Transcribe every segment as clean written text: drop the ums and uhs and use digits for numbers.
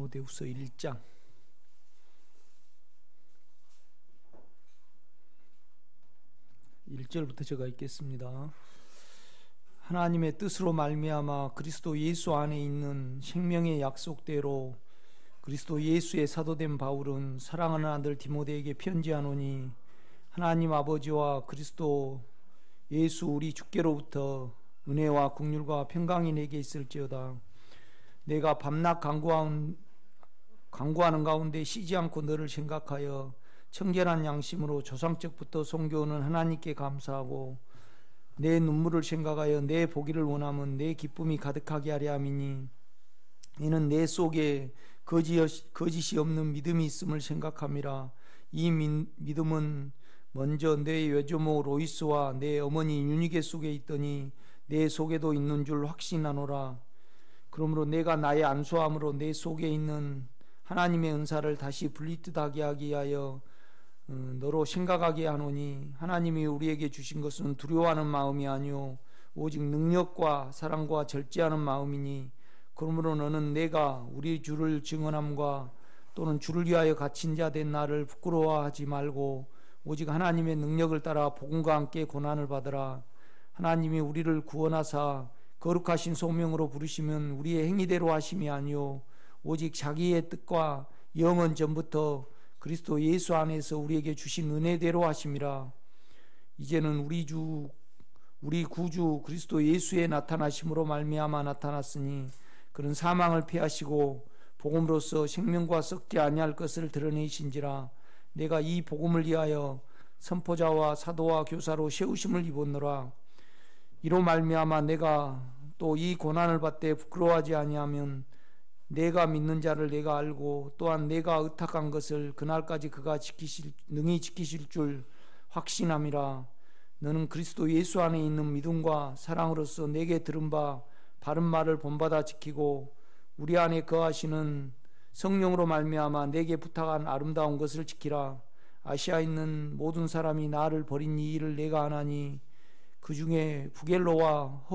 디모데후서 1장 1절부터 제가 읽겠습니다. 하나님의 뜻으로 말미암아 그리스도 예수 안에 있는 생명의 약속대로 그리스도 예수의 사도된 바울은 사랑하는 아들 디모데에게 편지하노니, 하나님 아버지와 그리스도 예수 우리 주께로부터 은혜와 긍휼과 평강이 내게 있을지어다. 내가 밤낮 간구하는 가운데 쉬지 않고 너를 생각하여 청결한 양심으로 조상적부터 섬겨오는 하나님께 감사하고, 내 눈물을 생각하여 내 보기를 원하면 내 기쁨이 가득하게 하려 함이니, 이는 내 속에 거짓이 없는 믿음이 있음을 생각함이라. 이 믿음은 먼저 내 외조모 로이스와 내 어머니 유니게 속에 있더니 내 속에도 있는 줄 확신하노라. 그러므로 내가 나의 안수함으로 내 속에 있는 하나님의 은사를 다시 분리듯하게 하기 위하여 너로 생각하게 하노니, 하나님이 우리에게 주신 것은 두려워하는 마음이 아니요 오직 능력과 사랑과 절제하는 마음이니, 그러므로 너는 내가 우리 주를 증언함과 또는 주를 위하여 갇힌 자 된 나를 부끄러워하지 말고 오직 하나님의 능력을 따라 복음과 함께 고난을 받으라. 하나님이 우리를 구원하사 거룩하신 소명으로 부르시면 우리의 행위대로 하심이 아니요 오직 자기의 뜻과 영원 전부터 그리스도 예수 안에서 우리에게 주신 은혜대로 하심이라. 이제는 우리 구주 그리스도 예수의 나타나심으로 말미암아 나타났으니, 그는 사망을 피하시고 복음으로써 생명과 썩지 아니할 것을 드러내신지라. 내가 이 복음을 위하여 선포자와 사도와 교사로 세우심을 입었노라. 이로 말미암아 내가 또 이 고난을 받되 부끄러워하지 아니하면 내가 믿는 자를 내가 알고 또한 내가 의탁한 것을 그날까지 그가 능히 지키실 줄 확신함이라. 너는 그리스도 예수 안에 있는 믿음과 사랑으로서 내게 들은 바 바른 말을 본받아 지키고, 우리 안에 거하시는 성령으로 말미암아 내게 부탁한 아름다운 것을 지키라. 아시아에 있는 모든 사람이 나를 버린 이 일을 내가 아나니 그 중에 부겔로와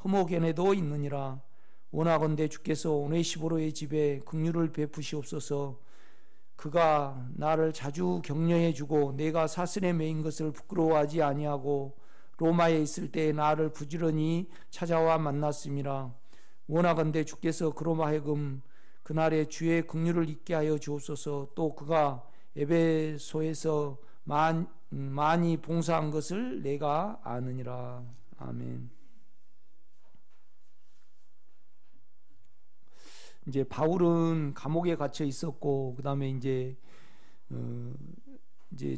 허모게네도 있느니라. 원하건대 주께서 오네시보로의 집에 긍휼을 베푸시옵소서. 그가 나를 자주 격려해 주고 내가 사슬에 매인 것을 부끄러워하지 아니하고 로마에 있을 때 나를 부지런히 찾아와 만났음이라. 원하건대 주께서 그로 하여금 그날에 주의 긍휼을 잊게 하여 주옵소서. 또 그가 에베소에서 많이 봉사한 것을 내가 아느니라. 아멘. 이제 바울은 감옥에 갇혀 있었고, 그 다음에 이제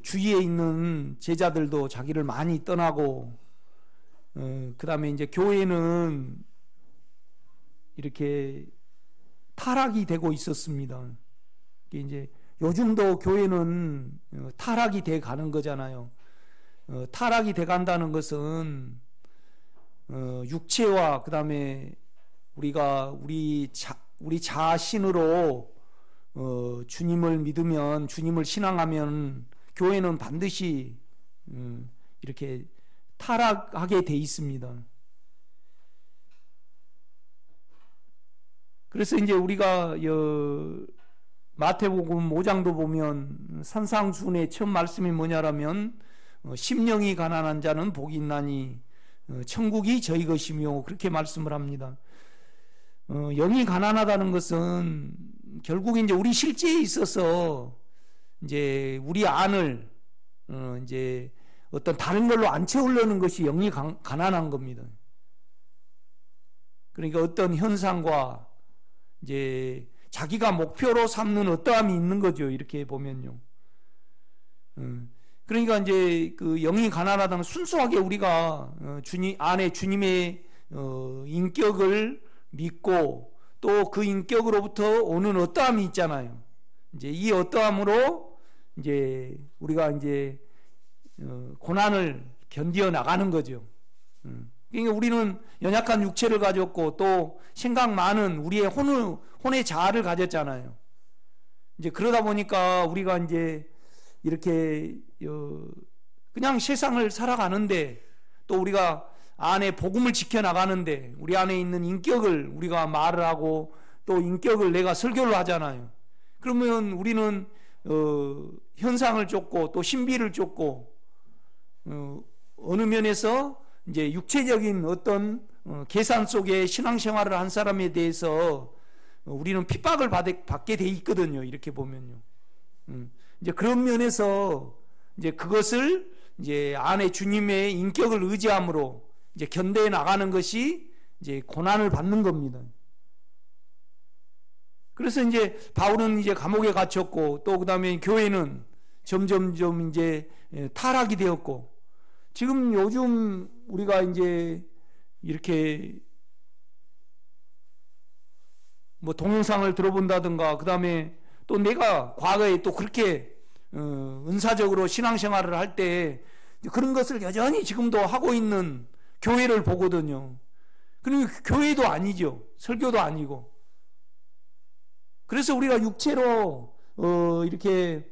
주위에 있는 제자들도 자기를 많이 떠나고, 그 다음에 이제 교회는 이렇게 타락이 되고 있었습니다. 이제 요즘도 교회는 타락이 돼 가는 거잖아요. 타락이 돼 간다는 것은 육체와 그 다음에 우리 자신으로 주님을 믿으면, 주님을 신앙하면 교회는 반드시 이렇게 타락하게 돼 있습니다. 그래서 이제 우리가 마태복음 5장도 보면 산상수훈의 첫 말씀이 뭐냐라면, 심령이 가난한 자는 복이 있나니 천국이 저희 것이며, 그렇게 말씀을 합니다. 영이 가난하다는 것은 결국 이제 우리 실제에 있어서 이제 우리 안을 이제 어떤 다른 걸로 안 채우려는 것이 영이 가난한 겁니다. 그러니까 어떤 현상과 이제 자기가 목표로 삼는 어떠함이 있는 거죠. 이렇게 보면요. 그러니까 이제 그 영이 가난하다면 순수하게 우리가 주님 안에 주님의 인격을 믿고 또 그 인격으로부터 오는 어떠함이 있잖아요. 이제 이 어떠함으로 이제 우리가 이제 고난을 견디어 나가는 거죠. 그러니까 우리는 연약한 육체를 가졌고 또 생각 많은 우리의 혼의 자아를 가졌잖아요. 이제 그러다 보니까 우리가 이제 이렇게 그냥 세상을 살아가는데, 또 우리가 안에 복음을 지켜나가는데 우리 안에 있는 인격을 우리가 말을 하고 또 인격을 내가 설교를 하잖아요. 그러면 우리는 현상을 쫓고 또 신비를 쫓고 어느 면에서 이제 육체적인 어떤 계산 속에 신앙생활을 한 사람에 대해서 우리는 핍박을 받게 돼 있거든요. 이렇게 보면요. 이제 그런 면에서 이제 그것을 이제 안에 주님의 인격을 의지함으로 이제 견뎌 나가는 것이 이제 고난을 받는 겁니다. 그래서 이제 바울은 이제 감옥에 갇혔고 또 그다음에 교회는 점점점 이제 타락이 되었고 지금 요즘 우리가 이제 이렇게 뭐 동영상을 들어본다든가 그다음에 또 내가 과거에 또 그렇게 은사적으로 신앙생활을 할 때 그런 것을 여전히 지금도 하고 있는 교회를 보거든요. 그리고 교회도 아니죠. 설교도 아니고. 그래서 우리가 육체로 이렇게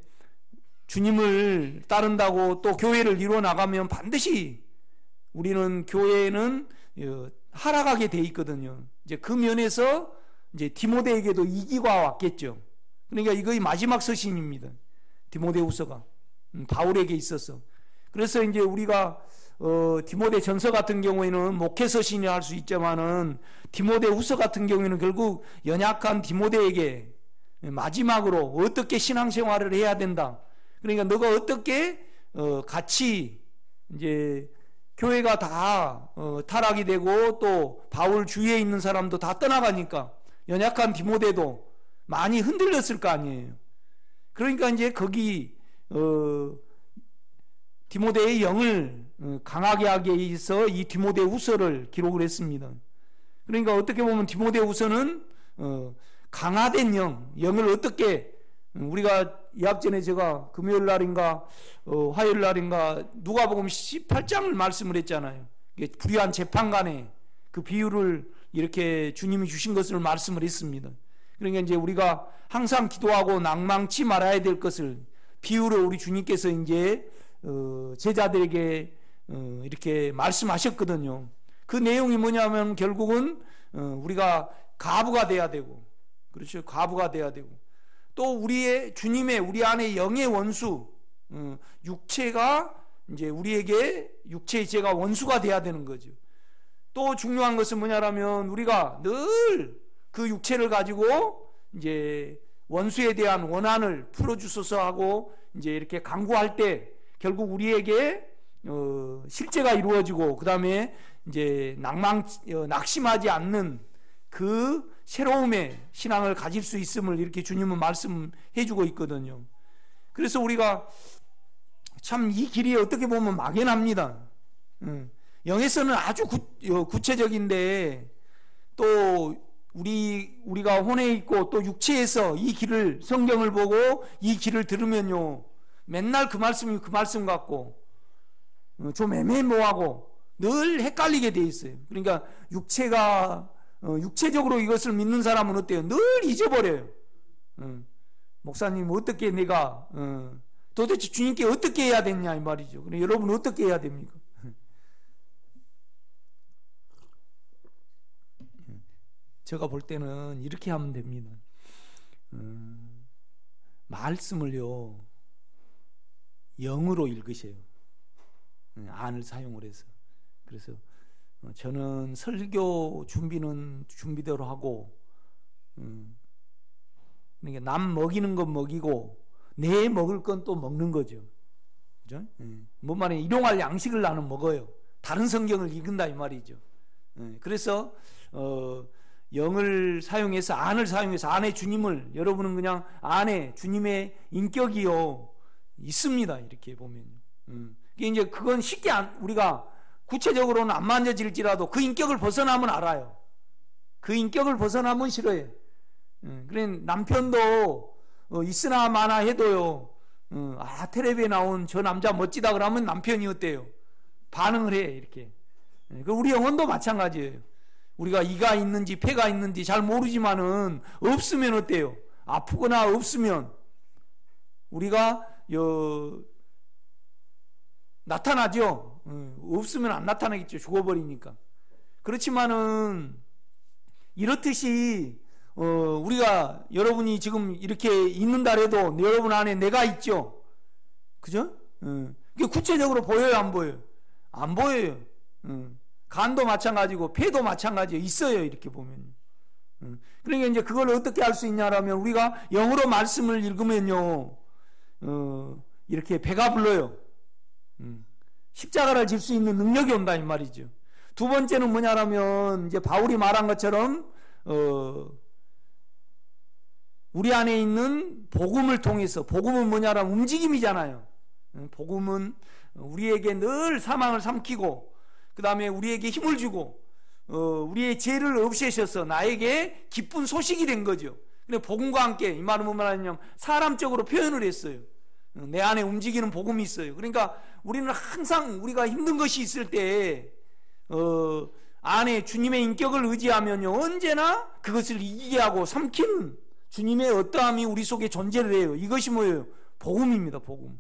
주님을 따른다고 또 교회를 이루어 나가면 반드시 우리는 교회는 하락하게 돼 있거든요. 이제 그 면에서 이제 디모데에게도 이기가 왔겠죠. 그러니까 이거의 마지막 서신입니다. 디모데후서가 바울에게 있어서. 그래서 이제 우리가 디모데 전서 같은 경우에는 목회 서신이라 할 수 있지만은 디모데후서 같은 경우에는 결국 연약한 디모데에게 마지막으로 어떻게 신앙생활을 해야 된다. 그러니까 너가 어떻게 같이 이제 교회가 다 타락이 되고 또 바울 주위에 있는 사람도 다 떠나가니까 연약한 디모데도 많이 흔들렸을 거 아니에요. 그러니까 이제 거기 디모데의 영을 강하게 하기 위해서 이 디모데후서를 기록을 했습니다. 그러니까 어떻게 보면 디모데후서는 강화된 영을 어떻게 우리가 이학 전에 제가 금요일 날인가 화요일 날인가 누가복음 18장을 말씀을 했잖아요. 불의한 재판관의 그 비유를 이렇게 주님이 주신 것을 말씀을 했습니다. 그러니까 이제 우리가 항상 기도하고 낭망치 말아야 될 것을 비유로 우리 주님께서 이제 제자들에게 이렇게 말씀하셨거든요. 그 내용이 뭐냐면 결국은 우리가 가부가 돼야 되고, 그렇죠. 가부가 돼야 되고, 또 우리의 주님의 우리 안에 영의 원수, 육체가 이제 우리에게 육체의 죄가 원수가 돼야 되는 거죠. 또 중요한 것은 뭐냐라면 우리가 늘 그 육체를 가지고 이제 원수에 대한 원한을 풀어주소서 하고 이제 이렇게 간구할 때 결국 우리에게 실제가 이루어지고 그 다음에 이제 낙심하지 않는 그 새로움의 신앙을 가질 수 있음을 이렇게 주님은 말씀해주고 있거든요. 그래서 우리가 참 이 길이 어떻게 보면 막연합니다. 영에서는 아주 구체적인데 또 우리가 혼에 있고 또 육체에서 이 길을 성경을 보고 이 길을 들으면요 맨날 그 말씀이 그 말씀 같고 좀 애매모호하고 늘 헷갈리게 돼 있어요. 그러니까 육체적으로 이것을 믿는 사람은 어때요? 늘 잊어버려요. 목사님 어떻게 내가 도대체 주님께 어떻게 해야 되냐 이 말이죠. 그럼 여러분 어떻게 해야 됩니까? 제가 볼 때는 이렇게 하면 됩니다. 말씀을요 영으로 읽으세요. 안을 사용을 해서. 그래서 저는 설교 준비는 준비대로 하고 그러니까 남 먹이는 건 먹이고 내 먹을 건 또 먹는 거죠. 그죠? 뭔 말이에요? 일용할 양식을 나는 먹어요. 다른 성경을 읽는다 이 말이죠. 그래서 영을 사용해서 안을 사용해서 안에 주님을 여러분은 그냥 안에 주님의 인격이요 있습니다. 이렇게 보면요. 이게 이제 그건 쉽게 우리가 구체적으로는 안 만져질지라도 그 인격을 벗어나면 알아요. 그 인격을 벗어나면 싫어요. 그래 남편도 있으나 마나 해도요. 텔레비에 나온 저 남자 멋지다 그러면 남편이 어때요? 반응을 해 이렇게. 우리 영혼도 마찬가지예요. 우리가 이가 있는지 폐가 있는지 잘 모르지만은 없으면 어때요? 아프거나 없으면 우리가 나타나죠. 없으면 안 나타나겠죠. 죽어버리니까. 그렇지만은 이렇듯이 우리가 여러분이 지금 이렇게 있는다래도 여러분 안에 내가 있죠. 그죠? 이게 구체적으로 보여요, 안 보여요? 안 보여요. 간도 마찬가지고 폐도 마찬가지예요. 있어요, 이렇게 보면. 그러니까 이제 그걸 어떻게 할 수 있냐라면 우리가 영어로 말씀을 읽으면요, 이렇게 배가 불러요. 십자가를 질 수 있는 능력이 온다 이 말이죠. 두 번째는 뭐냐라면 이제 바울이 말한 것처럼 우리 안에 있는 복음을 통해서, 복음은 뭐냐라면 움직임이잖아요. 복음은 우리에게 늘 사망을 삼키고 그 다음에 우리에게 힘을 주고 우리의 죄를 없애셔서 나에게 기쁜 소식이 된 거죠. 근데 복음과 함께, 이 말은 뭐냐 하냐면 사람적으로 표현을 했어요. 내 안에 움직이는 복음이 있어요. 그러니까 우리는 항상 우리가 힘든 것이 있을 때 안에 주님의 인격을 의지하면요, 언제나 그것을 이기게 하고 삼키는 주님의 어떠함이 우리 속에 존재를 해요. 이것이 뭐예요? 복음입니다. 복음.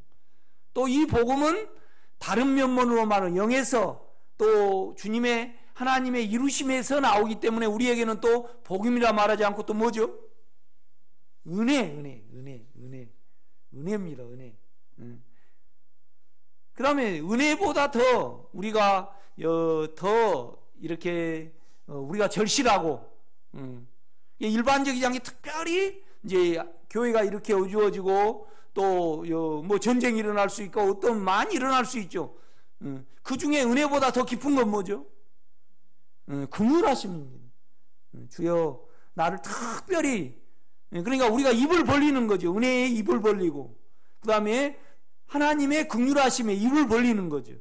또 이 복음은 다른 면모로 말하는 영에서 또 주님의 하나님의 이루심에서 나오기 때문에 우리에게는 또 복음이라 말하지 않고 또 뭐죠? 은혜입니다. 은혜. 그 다음에 은혜보다 더 우리가 더 이렇게 우리가 절실하고 일반적이지 않게 특별히 이제 교회가 이렇게 어주어지고 또 뭐 전쟁이 일어날 수 있고 어떤 많이 일어날 수 있죠. 그 중에 은혜보다 더 깊은 건 뭐죠? 긍휼하심입니다. 주여 나를 특별히, 그러니까 우리가 입을 벌리는 거죠. 은혜의 입을 벌리고 그 다음에 하나님의 긍휼하심에 입을 벌리는 거죠.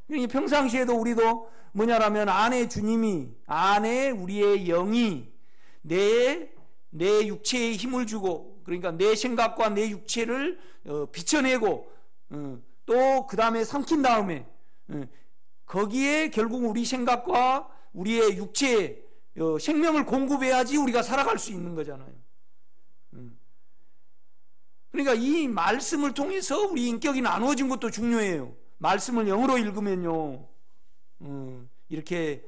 그러니까 평상시에도 우리도 뭐냐라면 안에 주님이, 안에 우리의 영이 내 육체에 힘을 주고, 그러니까 내 생각과 내 육체를 비춰내고 또 그 다음에 삼킨 다음에 거기에 결국 우리 생각과 우리의 육체에 생명을 공급해야지 우리가 살아갈 수 있는 거잖아요. 그러니까 이 말씀을 통해서 우리 인격이 나누어진 것도 중요해요. 말씀을 영어로 읽으면요, 이렇게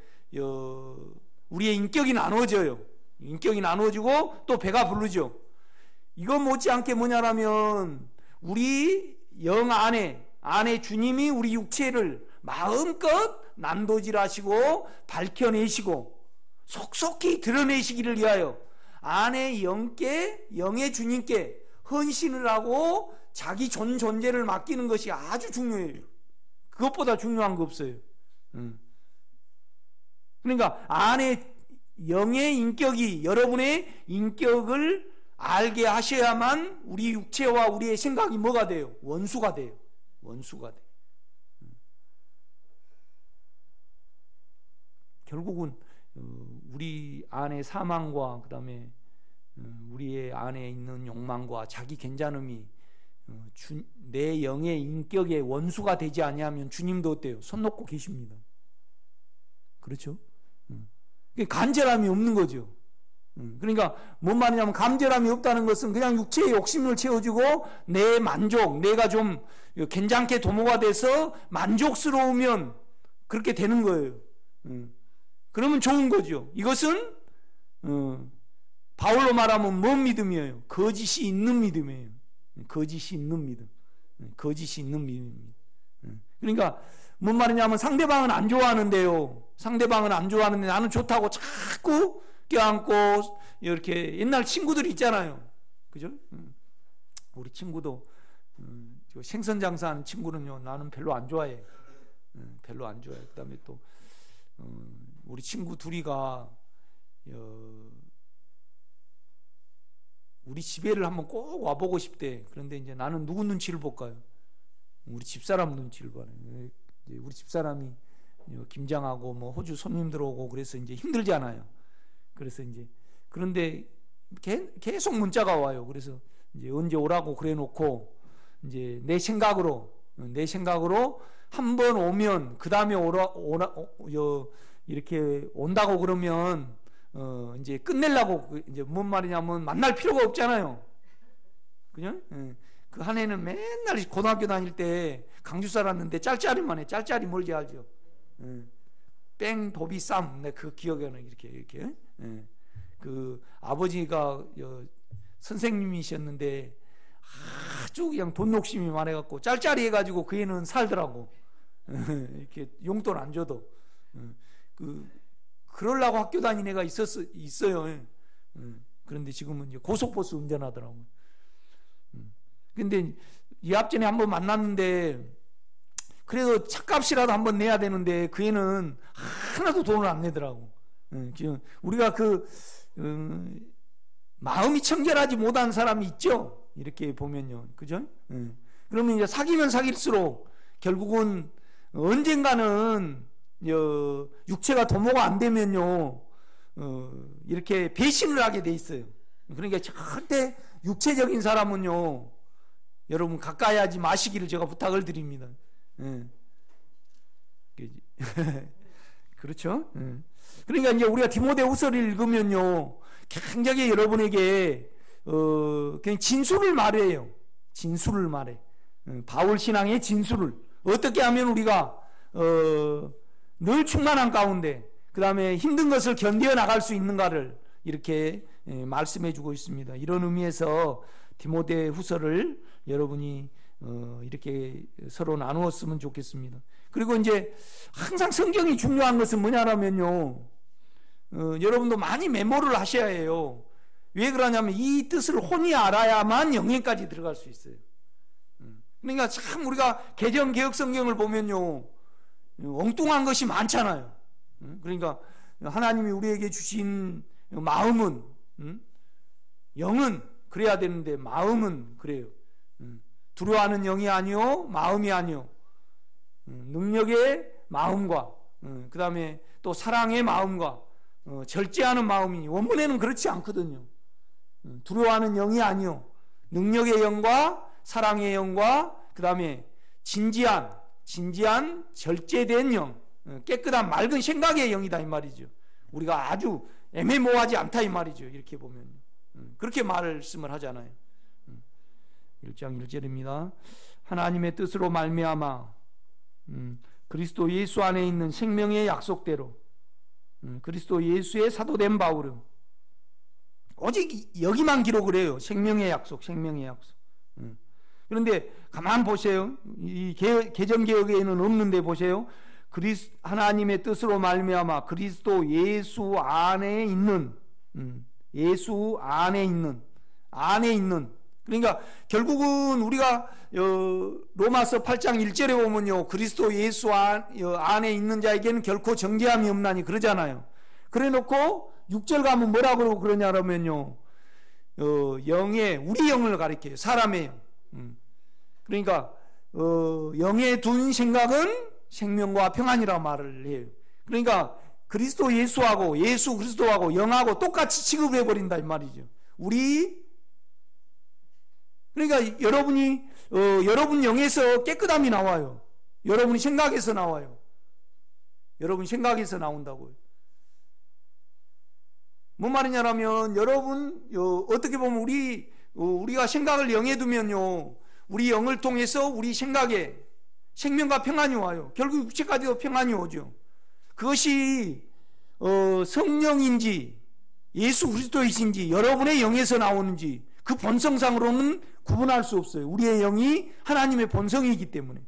우리의 인격이 나누어져요. 인격이 나누어지고 또 배가 부르죠. 이거 못지않게 뭐냐라면 우리 영 안에 주님이 우리 육체를 마음껏 난도질하시고 밝혀내시고 속속히 드러내시기를 위하여 안에 영의 주님께 헌신을 하고 자기 존재를 맡기는 것이 아주 중요해요. 그것보다 중요한 거 없어요. 그러니까 안에 영의 인격이 여러분의 인격을 알게 하셔야만 우리 육체와 우리의 생각이 뭐가 돼요? 원수가 돼요. 원수가 돼요. 결국은 우리 안에 사망과 그 다음에 우리의 안에 있는 욕망과 자기 괜찮음이 내 영의 인격의 원수가 되지 아니하면 주님도 어때요? 손 놓고 계십니다. 그렇죠? 간절함이 없는 거죠. 그러니까 뭔 말이냐면 간절함이 없다는 것은 그냥 육체의 욕심을 채워주고 내 만족, 내가 좀 괜찮게 도모가 돼서 만족스러우면 그렇게 되는 거예요. 그러면 좋은 거죠. 이것은 바울로 말하면 뭔 믿음이에요? 거짓이 있는 믿음이에요. 거짓이 있는 믿음. 거짓이 있는 믿음입니다. 그러니까 뭔 말이냐면 상대방은 안 좋아하는데요. 상대방은 안 좋아하는데 나는 좋다고 자꾸 껴안고 이렇게 옛날 친구들 있잖아요. 그죠? 우리 친구도 생선 장사하는 친구는요, 나는 별로 안 좋아해. 별로 안 좋아해. 그 다음에 또 우리 친구 둘이가 우리 집에를 한번 꼭 와보고 싶대. 그런데 이제 나는 누구 눈치를 볼까요? 우리 집사람 눈치를 봐요. 우리 집사람이 김장하고 뭐 호주 손님들 오고 그래서 이제 힘들잖아요. 그래서 이제 그런데 계속 문자가 와요. 그래서 이제 언제 오라고 그래 놓고 이제 내 생각으로 한 번 오면 그 다음에 이렇게 온다고 그러면 이제 끝내려고, 이제 뭔 말이냐면 만날 필요가 없잖아요. 그죠? 그 한 해는 맨날 고등학교 다닐 때 강주 살았는데 짤짤이만 해. 짤짤이 뭘지 알죠? 뺑 도비 쌈. 내 그 기억에는 이렇게. 그 아버지가 선생님이셨는데 아주 그냥 돈 욕심이 많아갖고 짤짤이 해가지고 그 애는 살더라고. 이렇게 용돈 안 줘도. 그러려고 학교 다닌 애가 있어요. 그런데 지금은 이제 고속버스 운전하더라고요. 근데 이 앞전에 한번 만났는데 그래도 차값이라도 한번 내야 되는데 그 애는 하나도 돈을 안 내더라고. 우리가 마음이 청결하지 못한 사람이 있죠. 이렇게 보면요, 그죠? 그러면 이제 사귀면 사귈수록 결국은 언젠가는 육체가 도모가 안 되면요, 이렇게 배신을 하게 돼 있어요. 그러니까 절대 육체적인 사람은요, 여러분 가까이 하지 마시기를 제가 부탁을 드립니다. 그렇죠? 그러니까 이제 우리가 디모데후서를 읽으면요, 굉장히 여러분에게 그냥 진술을 말해요. 진술을 말해. 바울 신앙의 진술을 어떻게 하면 우리가 늘 충만한 가운데 그 다음에 힘든 것을 견뎌 나갈 수 있는가를 이렇게 말씀해 주고 있습니다. 이런 의미에서 디모데후서를 여러분이 이렇게 서로 나누었으면 좋겠습니다. 그리고 이제 항상 성경이 중요한 것은 뭐냐면요, 여러분도 많이 메모를 하셔야 해요. 왜 그러냐면 이 뜻을 혼이 알아야만 영예까지 들어갈 수 있어요. 그러니까 참 우리가 개정개혁 성경을 보면요, 엉뚱한 것이 많잖아요. 그러니까 하나님이 우리에게 주신 마음은, 영은 그래야 되는데 마음은 그래요. 두려워하는 영이 아니요 마음이 아니요 능력의 마음과 그 다음에 또 사랑의 마음과 절제하는 마음이니, 원문에는 그렇지 않거든요. 두려워하는 영이 아니요 능력의 영과 사랑의 영과 그 다음에 진지한 절제된 영, 깨끗한 맑은 생각의 영이다 이 말이죠. 우리가 아주 애매모호하지 않다 이 말이죠. 이렇게 보면 그렇게 말씀을 하잖아요. 1장 1절입니다. 하나님의 뜻으로 말미암아 그리스도 예수 안에 있는 생명의 약속대로 그리스도 예수의 사도된 바울은 오직 여기만 기록을 해요. 생명의 약속, 생명의 약속. 그런데 가만 보세요. 이 개정개혁에는 없는데 보세요. 하나님의 뜻으로 말미암아 그리스도 예수 안에 있는, 예수 안에 있는. 그러니까 결국은 우리가 로마서 8장 1절에 보면요, 그리스도 예수 안에 있는 자에게는 결코 정죄함이 없나니 그러잖아요. 그래 놓고 6절 가면 뭐라고 그러냐면요, 우리 영을 가리켜요. 사람의 영. 그러니까 영에 둔 생각은 생명과 평안이라 말을 해요. 그러니까 그리스도 예수하고 예수 그리스도하고 영하고 똑같이 취급해 버린다 이 말이죠. 그러니까 여러분 영에서 깨끗함이 나와요. 여러분 생각에서 나와요. 여러분 생각에서 나온다고요. 뭔 말이냐면 여러분 어떻게 보면 우리가 생각을 영에 두면요, 우리 영을 통해서 우리 생각에 생명과 평안이 와요. 결국 육체까지도 평안이 오죠. 그것이 성령인지 예수 그리스도이신지 여러분의 영에서 나오는지 그 본성상으로는 구분할 수 없어요. 우리의 영이 하나님의 본성이기 때문에.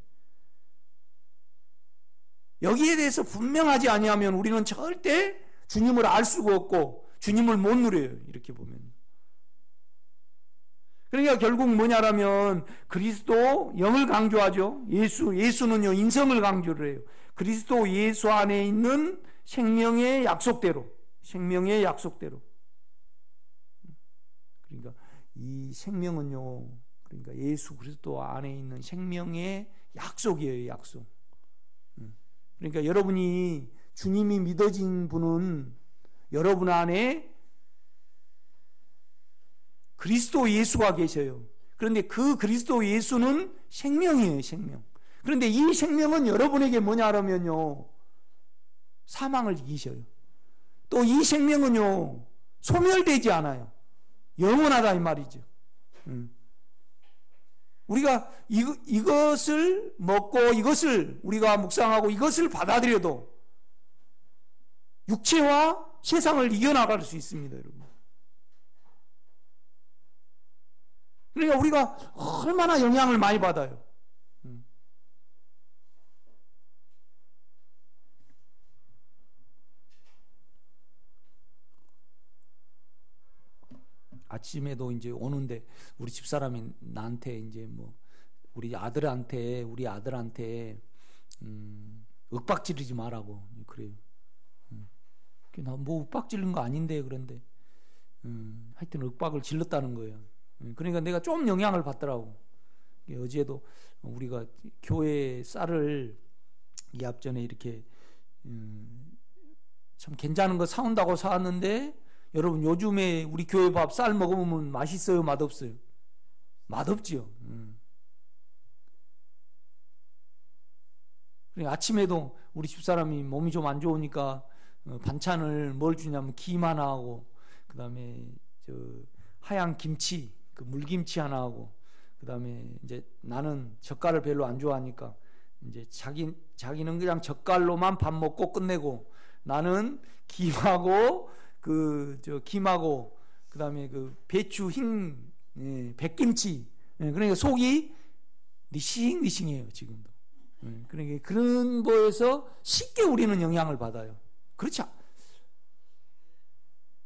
여기에 대해서 분명하지 아니하면 우리는 절대 주님을 알 수가 없고 주님을 못 누려요. 이렇게 보면. 그러니까 결국 뭐냐라면 그리스도 영을 강조하죠. 예수는요 인성을 강조를 해요. 그리스도 예수 안에 있는 생명의 약속대로. 그러니까 이 생명은요, 그러니까 예수 그리스도 안에 있는 생명의 약속이에요. 약속. 그러니까 여러분이 주님이 믿어진 분은 여러분 안에 그리스도 예수가 계셔요. 그런데 그 그리스도 예수는 생명이에요. 생명. 그런데 이 생명은 여러분에게 뭐냐면요, 사망을 이기셔요. 또 이 생명은요 소멸되지 않아요. 영원하다 이 말이죠. 우리가 이것을 먹고 이것을 우리가 묵상하고 이것을 받아들여도 육체와 세상을 이겨나갈 수 있습니다, 여러분. 그러니까 우리가 얼마나 영향을 많이 받아요. 아침에도 이제 오는데 우리 집사람이 나한테 이제 뭐 우리 아들한테 윽박지르지 말라고 그래요. 나 뭐 윽박지른 거 아닌데 그런데 하여튼 윽박을 질렀다는 거예요. 그러니까 내가 좀 영향을 받더라고. 어제도 우리가 교회 쌀을 이 앞전에 이렇게 참 괜찮은 거 사온다고 사왔는데, 여러분 요즘에 우리 교회 밥 쌀 먹으면 맛있어요, 맛없어요? 맛없지요. 그러니까 아침에도 우리 집사람이 몸이 좀 안 좋으니까 반찬을 뭘 주냐면 김 하나 하고, 그 다음에 저 하얀 김치, 그 물김치 하나 하고, 그 다음에 이제 나는 젓갈을 별로 안 좋아하니까 이제 자기는 그냥 젓갈로만 밥 먹고 끝내고, 나는 김하고 김하고 그 다음에 그 배추 흰 백김치. 그러니까 속이 니싱니싱해요 지금도. 그러니까 그런 거에서 쉽게 우리는 영향을 받아요. 그렇지?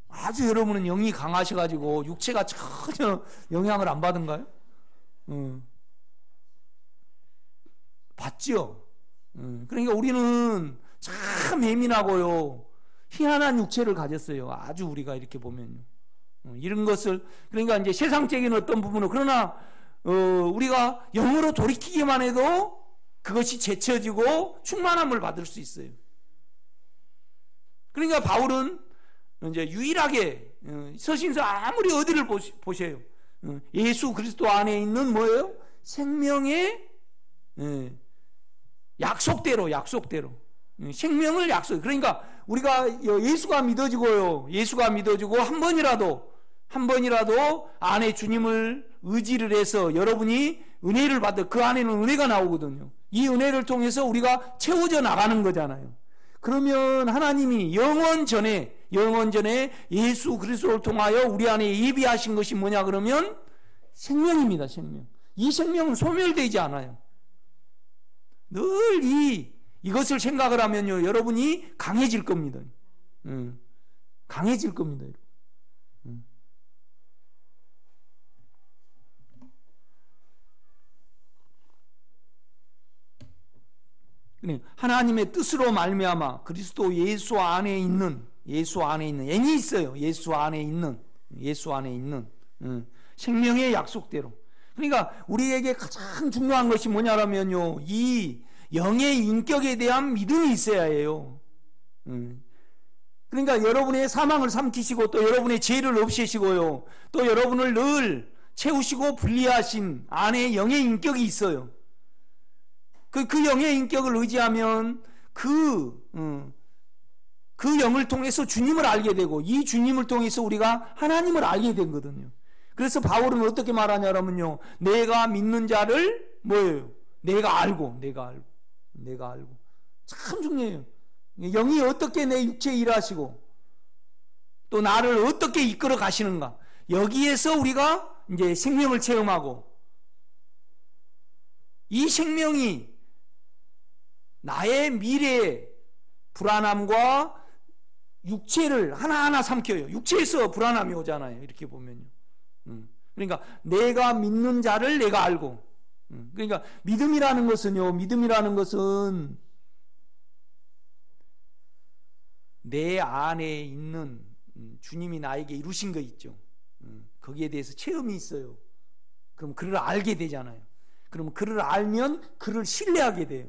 아주 여러분은 영이 강하셔가지고 육체가 전혀 영향을 안 받은가요? 받죠. 그러니까 우리는 참 예민하고요, 희한한 육체를 가졌어요. 아주 우리가 이렇게 보면요. 이런 것을, 그러니까 이제 세상적인 어떤 부분은, 그러나 우리가 영으로 돌이키기만 해도 그것이 제쳐지고 충만함을 받을 수 있어요. 그러니까 바울은 이제 유일하게 서신서 아무리 어디를 보세요, 예수 그리스도 안에 있는 뭐예요? 생명의 약속대로 생명을 약속. 그러니까 우리가 예수가 믿어지고요, 예수가 믿어지고 한 번이라도 안에 주님을 의지를 해서 여러분이 은혜를 받을, 그 안에는 은혜가 나오거든요. 이 은혜를 통해서 우리가 채워져 나가는 거잖아요. 그러면 하나님이 영원 전에 예수 그리스도를 통하여 우리 안에 예비하신 것이 뭐냐 그러면 생명입니다. 생명. 이 생명은 소멸되지 않아요. 늘 이것을 생각을 하면요, 여러분이 강해질 겁니다. 강해질 겁니다. 하나님의 뜻으로 말미암아 그리스도 예수 안에 있는 N이 있어요. 예수 안에 있는 생명의 약속대로. 그러니까 우리에게 가장 중요한 것이 뭐냐면요, 이 영의 인격에 대한 믿음이 있어야 해요. 그러니까 여러분의 사망을 삼키시고 또 여러분의 죄를 없애시고요, 또 여러분을 늘 채우시고 분리하신 안에 영의 인격이 있어요. 그 영의 인격을 의지하면 그 영을 통해서 주님을 알게 되고, 이 주님을 통해서 우리가 하나님을 알게 되거든요. 그래서 바울은 어떻게 말하냐면요, 내가 믿는 자를 뭐예요? 내가 알고. 참 중요해요. 영이 어떻게 내 육체에 일하시고 또 나를 어떻게 이끌어 가시는가, 여기에서 우리가 이제 생명을 체험하고, 이 생명이 나의 미래의 불안함과 육체를 하나하나 삼켜요. 육체에서 불안함이 오잖아요, 이렇게 보면요. 그러니까 내가 믿는 자를 내가 알고. 그러니까 믿음이라는 것은 내 안에 있는 주님이 나에게 이루신 거 있죠. 거기에 대해서 체험이 있어요. 그럼 그를 알게 되잖아요. 그럼 그를 알면 그를 신뢰하게 돼요.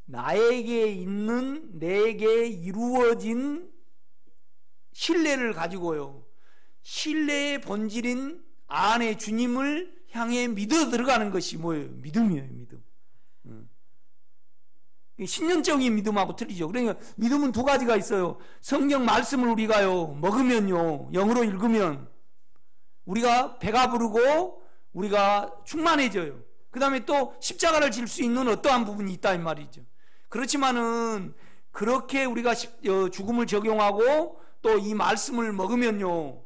나에게 있는, 내게 이루어진 신뢰를 가지고요, 신뢰의 본질인 안에 주님을 향해 믿어 들어가는 것이 뭐예요? 믿음이에요. 믿음. 신념적인 믿음하고 틀리죠. 그러니까 믿음은 두 가지가 있어요. 성경 말씀을 우리가요 먹으면요, 영으로 읽으면 우리가 배가 부르고 우리가 충만해져요. 그 다음에 또 십자가를 질 수 있는 어떠한 부분이 있다 이 말이죠. 그렇지만은 그렇게 우리가 죽음을 적용하고 또 이 말씀을 먹으면요,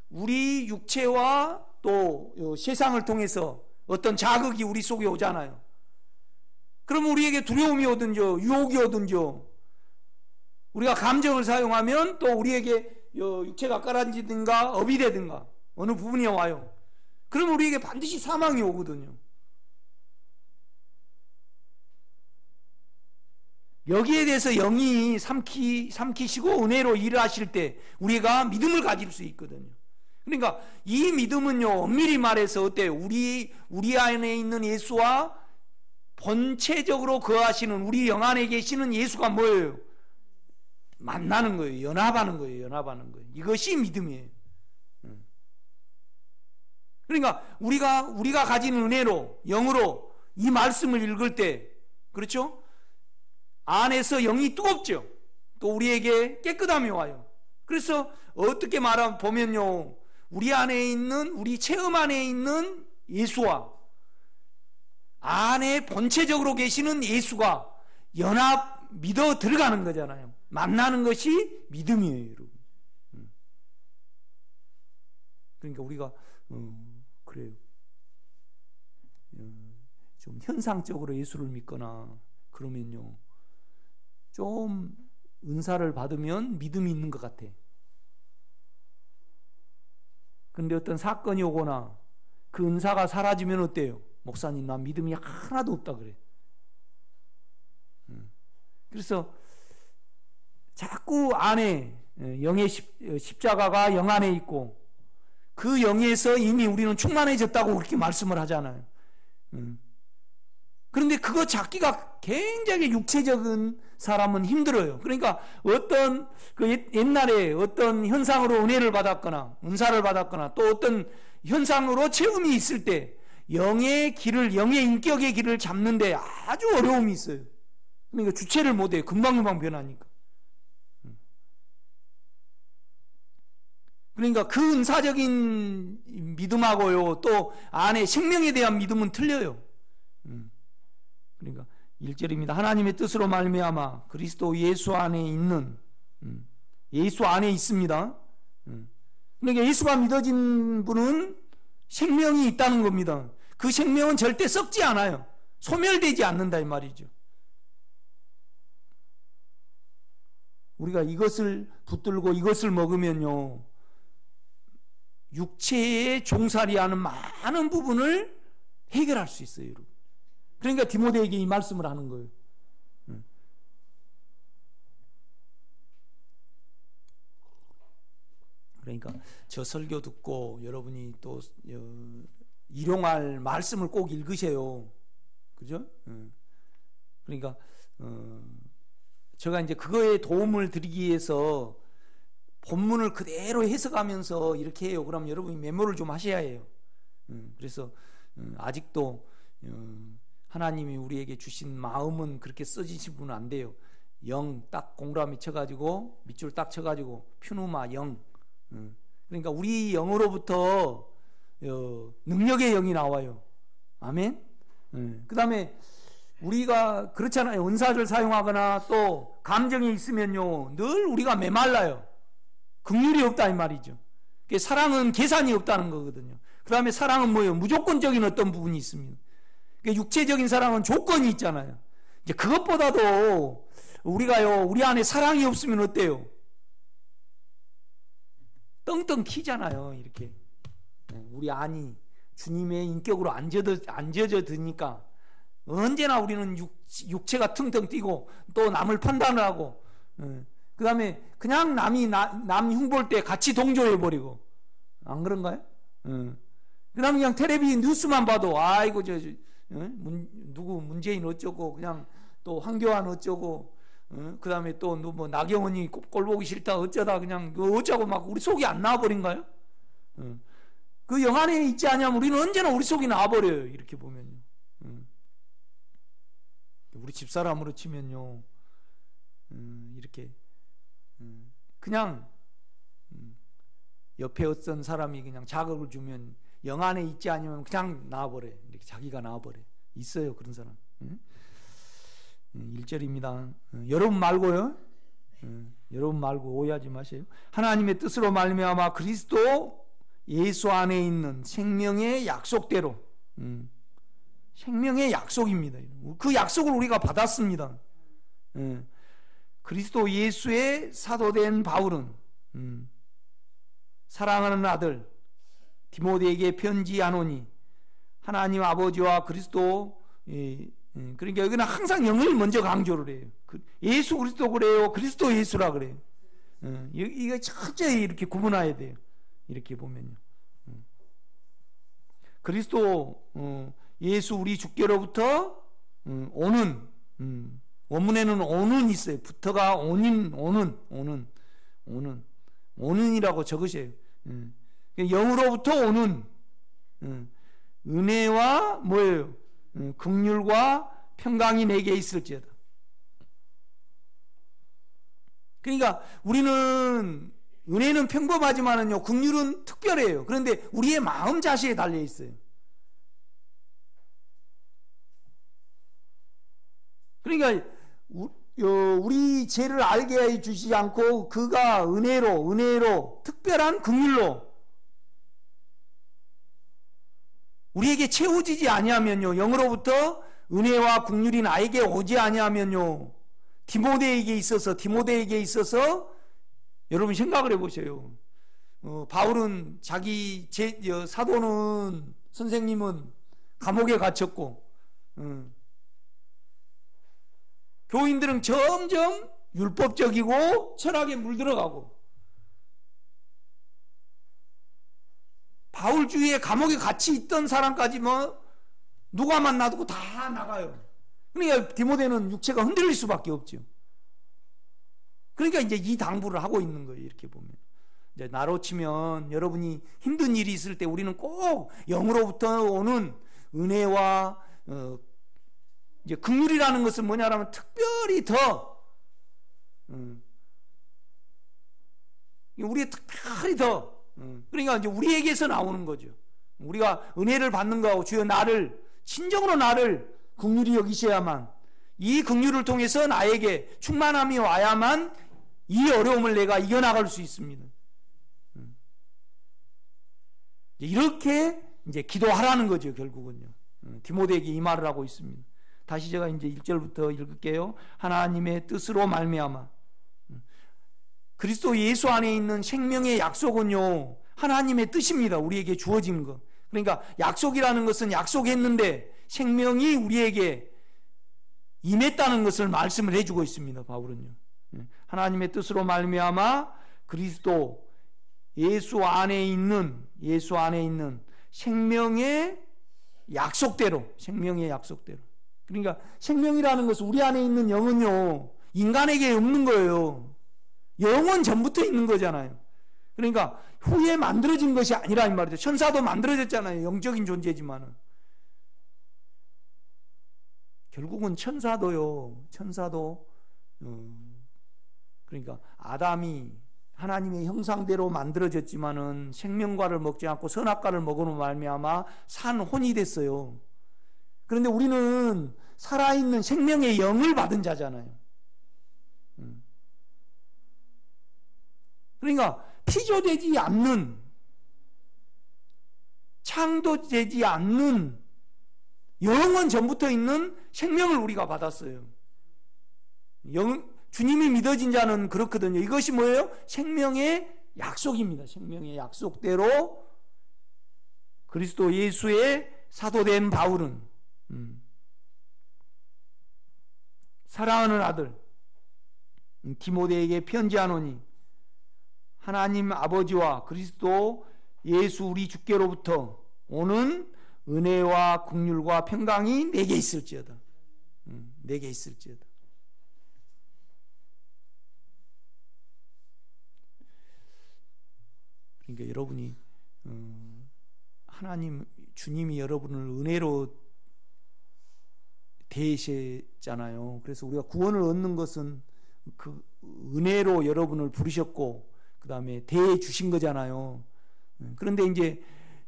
우리 육체와 또 세상을 통해서 어떤 자극이 우리 속에 오잖아요. 그러면 우리에게 두려움이 오든지 유혹이 오든지 우리가 감정을 사용하면 또 우리에게 육체가 가라앉든가 업이 되든가 어느 부분이 와요. 그러면 우리에게 반드시 사망이 오거든요. 여기에 대해서 영이 삼키시고 은혜로 일을 하실 때 우리가 믿음을 가질 수 있거든요. 그러니까 이 믿음은요, 엄밀히 말해서 어때요? 우리 안에 있는 예수와 본체적으로 거하시는 우리 영 안에 계시는 예수가 뭐예요? 만나는 거예요. 연합하는 거예요. 연합하는 거예요. 이것이 믿음이에요. 그러니까 우리가 가진 은혜로, 영으로 이 말씀을 읽을 때, 그렇죠? 안에서 영이 뜨겁죠. 또 우리에게 깨끗함이 와요. 그래서 어떻게 보면요, 우리 안에 있는, 우리 체험 안에 있는 예수와 안에 본체적으로 계시는 예수가 믿어 들어가는 거잖아요. 만나는 것이 믿음이에요, 여러분. 그러니까 우리가 그래요. 좀 현상적으로 예수를 믿거나 그러면요, 좀 은사를 받으면 믿음이 있는 것 같아. 그런데 어떤 사건이 오거나 그 은사가 사라지면 어때요? 목사님, 나 믿음이 하나도 없다 그래. 그래서 자꾸 안에 영의 십자가가 영 안에 있고 그 영에서 이미 우리는 충만해졌다고 그렇게 말씀을 하잖아요. 그런데 그거 찾기가 굉장히 육체적인 사람은 힘들어요. 그러니까 어떤 옛날에 어떤 현상으로 은혜를 받았거나 은사를 받았거나 또 어떤 현상으로 체험이 있을 때 영의 인격의 길을 잡는데 아주 어려움이 있어요. 그러니까 주체를 못해요. 금방금방 변하니까. 그러니까 그 은사적인 믿음하고요, 또 안에 생명에 대한 믿음은 틀려요. 그러니까 1절입니다. 하나님의 뜻으로 말미암아 그리스도 예수 안에 있는, 예수 안에 있습니다. 그러니까 예수가 믿어진 분은 생명이 있다는 겁니다. 그 생명은 절대 썩지 않아요. 소멸되지 않는다 이 말이죠. 우리가 이것을 붙들고 이것을 먹으면요, 육체의 종살이하는 많은 부분을 해결할 수 있어요, 여러분. 그러니까 디모데에게 이 말씀을 하는 거예요. 그러니까 저 설교 듣고 여러분이 또 일용할 말씀을 꼭 읽으세요. 그죠? 그러니까 제가 이제 그거에 도움을 드리기 위해서 본문을 그대로 해석하면서 이렇게 해요. 그럼 여러분이 메모를 좀 하셔야 해요. 그래서 아직도 하나님이 우리에게 주신 마음은 그렇게 써지신 분은 안 돼요. 영 딱 동그라미 쳐가지고 밑줄 딱 쳐가지고 퓨누마 영. 그러니까 우리 영으로부터 능력의 영이 나와요. 아멘. 그 다음에 우리가 그렇잖아요. 은사를 사용하거나 또 감정이 있으면요, 늘 우리가 메말라요. 긍휼이 없다 이 말이죠. 사랑은 계산이 없다는 거거든요. 그 다음에 사랑은 뭐예요? 무조건적인 어떤 부분이 있습니다. 육체적인 사랑은 조건이 있잖아요. 이제 그것보다도 우리가요, 우리 안에 사랑이 없으면 어때요? 떵떵 키잖아요. 이렇게 우리 안이 주님의 인격으로 안져져 드니까 언제나 우리는 육체가 퉁퉁 뛰고 또 남을 판단을 하고, 그 다음에 그냥 남 흉볼 때 같이 동조해버리고, 안 그런가요? 그 다음에 그냥 텔레비 뉴스만 봐도 아이고 누구 문재인 어쩌고, 그냥 또 황교안 어쩌고, 그 다음에 또 뭐 나경원이 꼴 보기 싫다 어쩌다 그냥 어쩌고 막 우리 속이 안 나와버린가요? 그 영 안에 있지 않냐면 우리는 언제나 우리 속이 나와버려요. 이렇게 보면요. 우리 집사람으로 치면요, 이렇게 그냥 옆에 어떤 사람이 그냥 자극을 주면 영 안에 있지 않으면 그냥 나와버려요. 이렇게 자기가 나와버려요. 있어요, 그런 사람. 1절입니다. 여러분 말고요. 여러분 말고 오해하지 마세요. 하나님의 뜻으로 말미암아 그리스도 예수 안에 있는 생명의 약속대로, 생명의 약속입니다. 그 약속을 우리가 받았습니다. 그리스도 예수의 사도된 바울은 사랑하는 아들 디모데에게 편지하노니 하나님 아버지와 그리스도, 그러니까 여기는 항상 영을 먼저 강조를 해요. 예수 그리스도 그래요, 그리스도 예수라 그래요. 이거 철저히 이렇게 구분해야 돼요. 이렇게 보면요. 그리스도 예수 우리 주께로부터 오는, 원문에는 오는 있어요. 부터가 오는이라고 적으세요. 영으로부터 오는 은혜와 뭐예요? 긍휼과 평강이 내게 있을지어다. 그러니까 우리는 은혜는 평범하지만은요, 긍휼은 특별해요. 그런데 우리의 마음 자세에 달려 있어요. 그러니까 우리 죄를 알게 해 주시지 않고 그가 은혜로 특별한 긍휼로 우리에게 채워지지 아니하면요, 영으로부터 은혜와 긍휼이 나에게 오지 아니하면요, 디모데에게 있어서 여러분 생각을 해보세요. 바울은 사도는, 선생님은 감옥에 갇혔고, 교인들은 점점 율법적이고 철학에 물들어가고, 바울 주위에 감옥에 같이 있던 사람까지 누가 만나도 다 나가요. 그러니까 디모데는 육체가 흔들릴 수밖에 없죠. 그러니까 이제 이 당부를 하고 있는 거예요. 이렇게 보면 이제 나로 치면 여러분이 힘든 일이 있을 때 우리는 꼭 영으로부터 오는 은혜와 이제 긍휼이라는 것은 뭐냐라면 특별히 더 우리의 특별히 더 그러니까 이제 우리에게서 나오는 거죠. 우리가 은혜를 받는 거하고 주여 친정으로 나를 긍휼히 여기셔야만, 이 긍휼을 통해서 나에게 충만함이 와야만 이 어려움을 내가 이겨나갈 수 있습니다. 이렇게 이제 기도하라는 거죠, 결국은요. 디모데에게 이 말을 하고 있습니다. 다시 제가 이제 1절부터 읽을게요. 하나님의 뜻으로 말미암아 그리스도 예수 안에 있는 생명의 약속은요, 하나님의 뜻입니다. 우리에게 주어진 것. 그러니까 약속이라는 것은 약속했는데 생명이 우리에게 임했다는 것을 말씀을 해주고 있습니다. 바울은요. 하나님의 뜻으로 말미암아 그리스도 예수 안에 있는 생명의 약속대로. 그러니까 생명이라는 것은 우리 안에 있는 영은요, 인간에게 없는 거예요. 영은 전부터 있는 거잖아요. 그러니까 후에 만들어진 것이 아니라 이 말이죠. 천사도 만들어졌잖아요. 영적인 존재지만은. 결국은 천사도 그러니까 아담이 하나님의 형상대로 만들어졌지만은 생명과를 먹지 않고 선악과를 먹으로 말미암아 산 혼이 됐어요. 그런데 우리는 살아있는 생명의 영을 받은 자잖아요. 그러니까 피조되지 않는, 창조되지 않는 영은 전부터 있는 생명을 우리가 받았어요. 주님이 믿어진 자는 그렇거든요. 이것이 뭐예요? 생명의 약속입니다. 생명의 약속대로 그리스도 예수의 사도된 바울은 사랑하는 아들 디모데에게 편지하노니 하나님 아버지와 그리스도 예수 우리 주께로부터 오는 은혜와 긍휼과 평강이 내게 있을지어다. 내게 있을지어다. 그러니까 여러분이 하나님 주님이 여러분을 은혜로 대하셨잖아요. 그래서 우리가 구원을 얻는 것은 그 은혜로 여러분을 부르셨고 그 다음에 대해 주신 거잖아요. 그런데 이제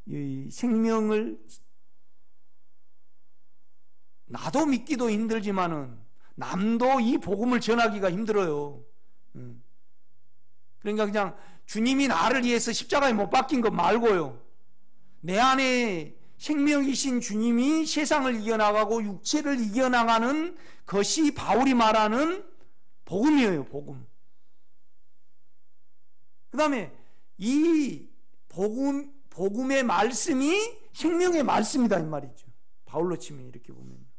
이 생명을 나도 믿기도 힘들지만은 남도 이 복음을 전하기가 힘들어요. 그러니까 그냥 주님이 나를 위해서 십자가에 못 박힌 것 말고요, 내 안에 생명이신 주님이 세상을 이겨나가고 육체를 이겨나가는 것이 바울이 말하는 복음이에요. 복음. 그 다음에 이 복음의 말씀이 생명의 말씀이다 이 말이죠. 바울로 치면 이렇게 보면.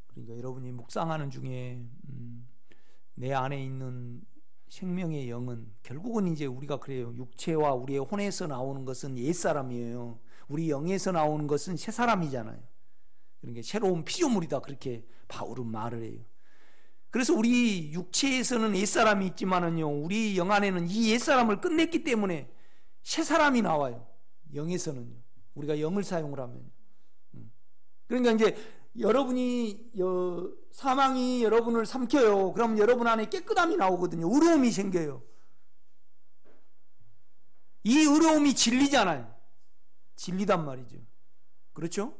그러니까 여러분이 묵상하는 중에 내 안에 있는 생명의 영은 결국은 이제 우리가 그래요. 육체와 우리의 혼에서 나오는 것은 옛사람이에요. 우리 영에서 나오는 것은 새사람이잖아요. 그러니까 새로운 피조물이다, 그렇게 바울은 말을 해요. 그래서 우리 육체에서는 옛사람이 있지만은요, 우리 영 안에는 이 옛사람을 끝냈기 때문에 새사람이 나와요. 영에서는요, 우리가 영을 사용을 하면. 그러니까 이제 여러분이 사망이 여러분을 삼켜요. 그럼 여러분 안에 깨끗함이 나오거든요. 의로움이 생겨요. 이 의로움이 진리잖아요. 진리단 말이죠. 그렇죠?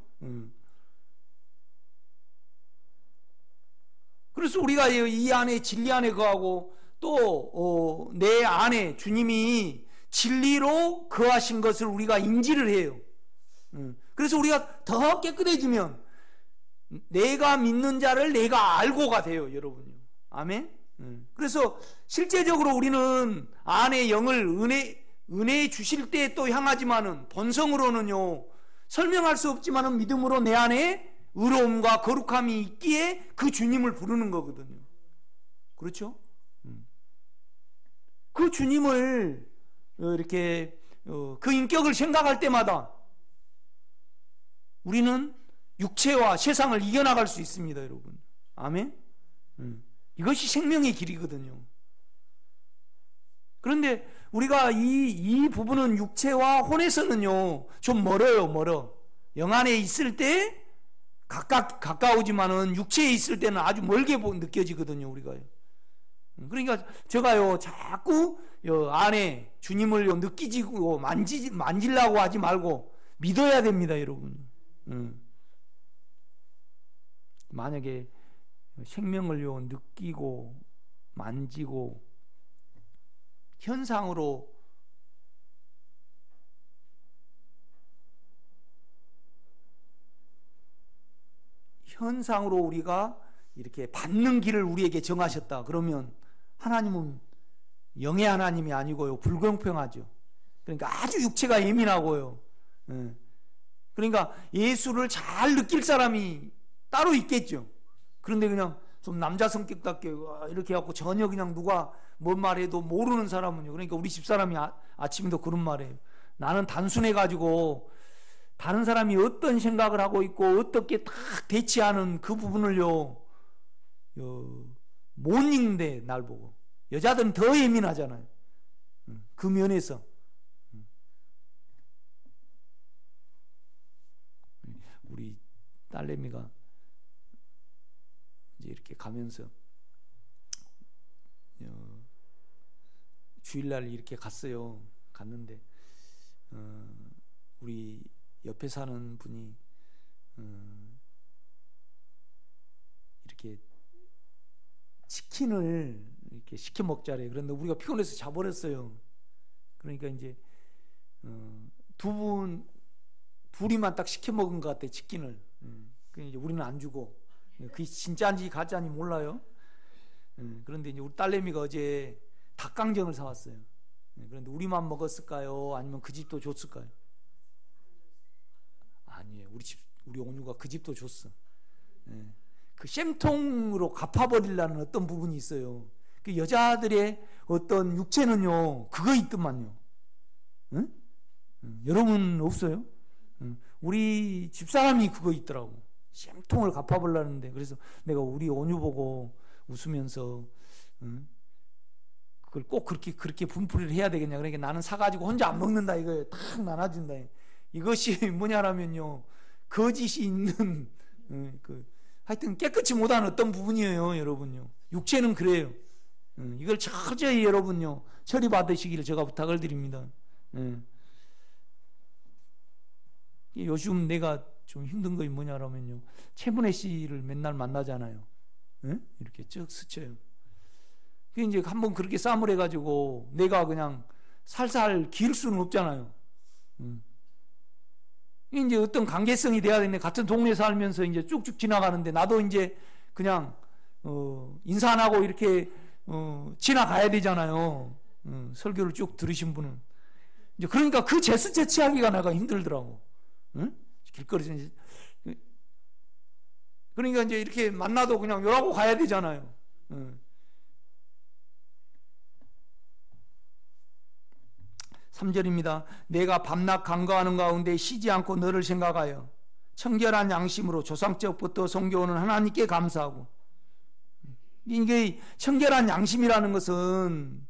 그래서 우리가 이 안에 진리 안에 거하고 또 내 안에 주님이 진리로 거하신 것을 우리가 인지를 해요. 그래서 우리가 더 깨끗해지면 내가 믿는 자를 내가 알고가 돼요, 여러분요. 아멘. 그래서 실제적으로 우리는 안에 영을 은혜 주실 때 또 향하지만은 본성으로는요, 설명할 수 없지만은 믿음으로 내 안에 의로움과 거룩함이 있기에 그 주님을 부르는 거거든요. 그렇죠? 그 주님을 이렇게 그 인격을 생각할 때마다 우리는 육체와 세상을 이겨나갈 수 있습니다, 여러분. 아멘? 이것이 생명의 길이거든요. 그런데 우리가 이 부분은 육체와 혼에서는요, 좀 멀어요, 멀어. 영 안에 있을 때 가까우지만은 육체에 있을 때는 아주 멀게 느껴지거든요, 우리가요. 그러니까 제가요, 자꾸 안에 주님을 느끼지고 만지려고 하지 말고 믿어야 됩니다, 여러분. 만약에 생명을요, 느끼고 만지고 현상으로 우리가 이렇게 받는 길을 우리에게 정하셨다. 그러면 하나님은 영의 하나님이 아니고요, 불공평하죠. 그러니까 아주 육체가 예민하고요. 그러니까 예수를 잘 느낄 사람이 따로 있겠죠. 그런데 그냥 좀 남자 성격답게 이렇게 해갖고 전혀 그냥 누가 뭔 말해도 모르는 사람은요. 그러니까 우리 집사람이 아침에도 그런 말이에요. 나는 단순해가지고 다른 사람이 어떤 생각을 하고 있고 어떻게 딱 대치하는 그 부분을요, 못 읽는데, 날 보고. 여자들은 더 예민하잖아요. 그 면에서. 우리 딸내미가 이제 이렇게 가면서 주일날 이렇게 갔어요. 갔는데 우리 옆에 사는 분이 이렇게 치킨을 이렇게 시켜 먹자래. 그런데 우리가 피곤해서 자버렸어요. 그러니까 이제 둘이만 딱 시켜 먹은 것 같아, 치킨을. 이제 우리는 안 주고, 그게 진짜인지 가짜인지 몰라요. 그런데 이제 우리 딸내미가 어제 닭강정을 사왔어요. 그런데 우리만 먹었을까요? 아니면 그 집도 줬을까요? 아니에요. 우리 온유가 그 집도 줬어. 그 쌤통으로 갚아버리려는 어떤 부분이 있어요. 그 여자들의 어떤 육체는요, 그거 있더만요. 응? 여러분 없어요? 우리 집사람이 그거 있더라고. 쌤통을 갚아보려는데. 그래서 내가 우리 온유 보고 웃으면서 그걸 꼭 그렇게 분풀이를 해야 되겠냐. 그러니까 나는 사가지고 혼자 안 먹는다 이거예요. 탁 나눠준다. 이것이 뭐냐라면요, 거짓이 있는 하여튼 깨끗이 못한 어떤 부분이에요, 여러분요. 육체는 그래요. 이걸 철저히 여러분요, 처리 받으시기를 제가 부탁을 드립니다. 요즘 내가 좀 힘든 거 뭐냐면요, 최문혜 씨를 맨날 만나잖아요. 예? 이렇게 쭉 스쳐요. 이제 한번 그렇게 싸움을 해가지고 내가 그냥 살살 기울 수는 없잖아요. 이제 어떤 관계성이 돼야 되는데, 같은 동네 살면서 이제 쭉쭉 지나가는데 나도 이제 그냥 인사 안 하고 이렇게 지나가야 되잖아요. 설교를 쭉 들으신 분은 이제, 그러니까 그 제스처 취하기가 내가 힘들더라고. 길거리에서 이제. 그러니까 이제 이렇게 만나도 그냥 요라고 가야 되잖아요. 3절입니다. 내가 밤낮 간구하는 가운데 쉬지 않고 너를 생각하여 청결한 양심으로 조상적부터 섬겨오는 하나님께 감사하고. 이게 청결한 양심이라는 것은,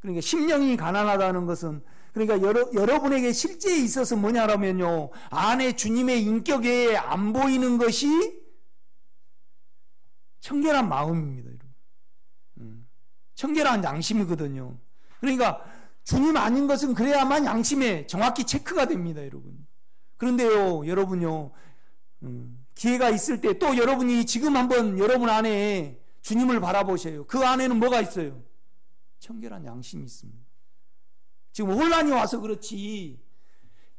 그러니까 심령이 가난하다는 것은, 그러니까 여러분에게 실제에 있어서 뭐냐라면요, 안에 주님의 인격에 안 보이는 것이 청결한 마음입니다. 청결한 양심이거든요. 그러니까 주님 아닌 것은 그래야만 양심에 정확히 체크가 됩니다, 여러분. 그런데요, 여러분요, 기회가 있을 때 또 여러분이 지금 한번 여러분 안에 주님을 바라보셔요. 그 안에는 뭐가 있어요? 청결한 양심이 있습니다. 지금 혼란이 와서 그렇지,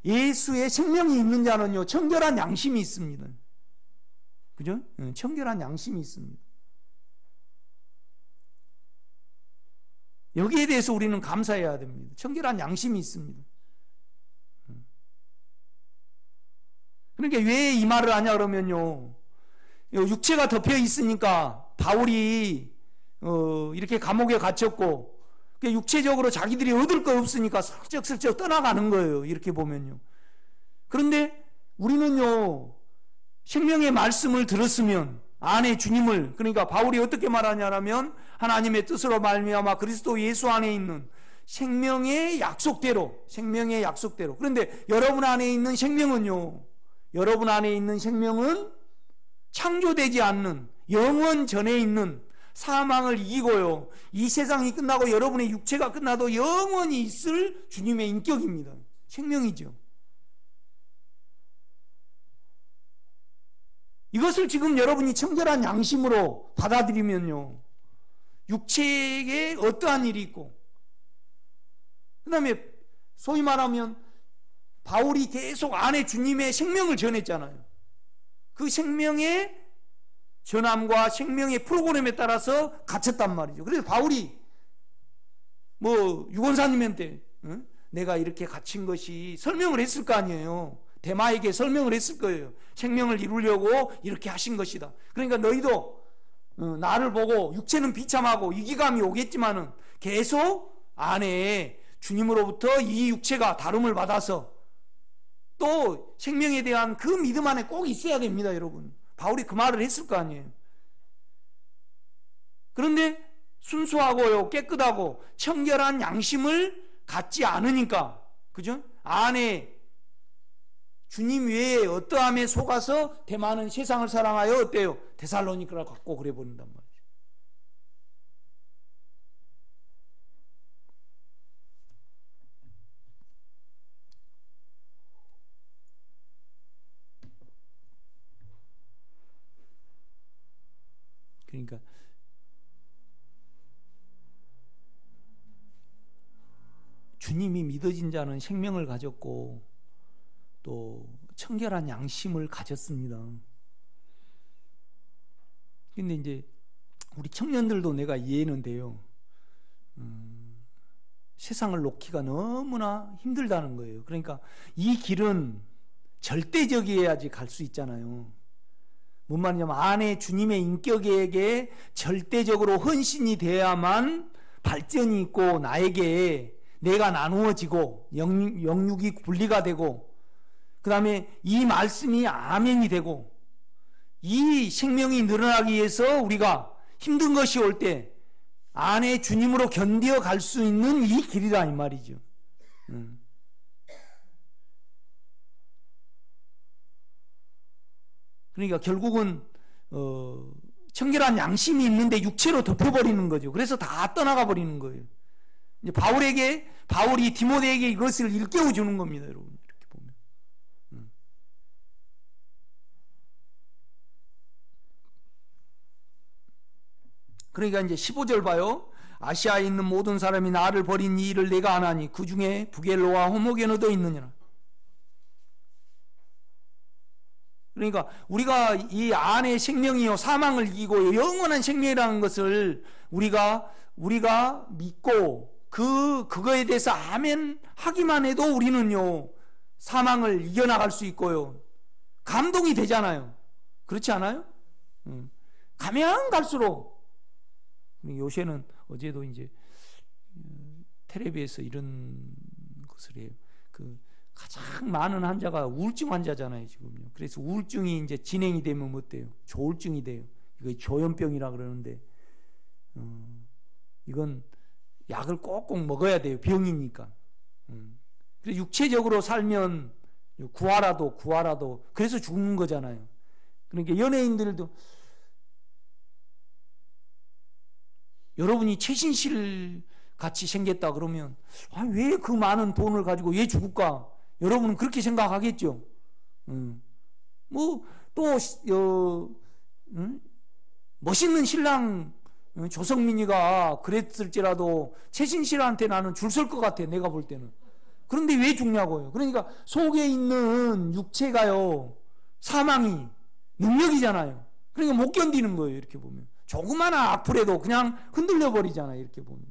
예수의 생명이 있는 자는요, 청결한 양심이 있습니다. 그죠? 청결한 양심이 있습니다. 여기에 대해서 우리는 감사해야 됩니다. 청결한 양심이 있습니다. 그러니까 왜 이 말을 하냐 그러면요, 육체가 덮여 있으니까 바울이 이렇게 감옥에 갇혔고, 육체적으로 자기들이 얻을 거 없으니까 슬쩍슬쩍 떠나가는 거예요, 이렇게 보면요. 그런데 우리는요, 생명의 말씀을 들었으면 안에 주님을, 그러니까 바울이 어떻게 말하냐면, 하나님의 뜻으로 말미암아 그리스도 예수 안에 있는 생명의 약속대로, 생명의 약속대로. 그런데 여러분 안에 있는 생명은요, 여러분 안에 있는 생명은 창조되지 않는, 영원 전에 있는, 사망을 이기고요, 이 세상이 끝나고 여러분의 육체가 끝나도 영원히 있을 주님의 인격입니다. 생명이죠. 이것을 지금 여러분이 청결한 양심으로 받아들이면요, 육체에 어떠한 일이 있고, 그 다음에 소위 말하면 바울이 계속 안에 주님의 생명을 전했잖아요. 그 생명의 전함과 생명의 프로그램에 따라서 갇혔단 말이죠. 그래서 바울이 유건사님한테 내가 이렇게 갇힌 것이 설명을 했을 거 아니에요. 데마에게 설명을 했을 거예요. 생명을 이루려고 이렇게 하신 것이다. 그러니까 너희도 나를 보고, 육체는 비참하고 이기감이 오겠지만은 계속 안에 주님으로부터 이 육체가 다름을 받아서 또 생명에 대한 그 믿음 안에 꼭 있어야 됩니다, 여러분. 바울이 그 말을 했을 거 아니에요. 그런데 순수하고요, 깨끗하고 청결한 양심을 갖지 않으니까, 그죠? 안에 주님 외에 어떠함에 속아서 대만은 세상을 사랑하여 어때요? 데살로니가를 갖고 그래 버린단 말이죠. 그러니까 주님이 믿어진 자는 생명을 가졌고 또 청결한 양심을 가졌습니다. 근데 이제 우리 청년들도 내가 이해는 돼요. 세상을 놓기가 너무나 힘들다는 거예요. 그러니까 이 길은 절대적이어야지 갈 수 있잖아요. 뭔 말이냐면 안에 주님의 인격에게 절대적으로 헌신이 돼야만 발전이 있고 나에게 내가 나누어지고 영육이 분리가 되고, 그 다음에 이 말씀이 아멘이 되고, 이 생명이 늘어나기 위해서 우리가 힘든 것이 올 때 안에 주님으로 견디어 갈 수 있는 이 길이다 이 말이죠. 그러니까 결국은 청결한 양심이 있는데 육체로 덮여버리는 거죠. 그래서 다 떠나가 버리는 거예요. 이제 바울이 디모데에게 이것을 일깨워 주는 겁니다, 여러분. 이렇게 보면. 그러니까 이제 15절 봐요. 아시아에 있는 모든 사람이 나를 버린 이 일을 내가 아나니 그 중에 부겔로와 호모게노도 있느니라. 그러니까 우리가 이 안에 생명이요 사망을 이기고 영원한 생명이라는 것을 우리가 믿고 그거에 대해서 아멘 하기만 해도 우리는요 사망을 이겨나갈 수 있고요 감동이 되잖아요. 그렇지 않아요? 가면 갈수록 요새는 어제도 이제 텔레비에서 이런 것을 해요. 가장 많은 환자가 우울증 환자잖아요, 지금요. 그래서 우울증이 이제 진행이 되면 뭐 어때요? 조울증이 돼요. 이거 조현병이라 그러는데, 이건 약을 꼭꼭 먹어야 돼요. 병이니까. 그래서 육체적으로 살면 구하라도 그래서 죽는 거잖아요. 그러니까 연예인들도 여러분이 최신실 같이 생겼다 그러면 왜 그 많은 돈을 가지고 왜 죽을까? 여러분은 그렇게 생각하겠죠. 멋있는 신랑 조성민이가 그랬을지라도 최신실한테 나는 줄 설 것 같아, 내가 볼 때는. 그런데 왜 죽냐고요. 그러니까 속에 있는 육체가요 사망이 능력이잖아요. 그러니까 못 견디는 거예요. 이렇게 보면 조그마한 악플에도 그냥 흔들려 버리잖아요. 이렇게 보면.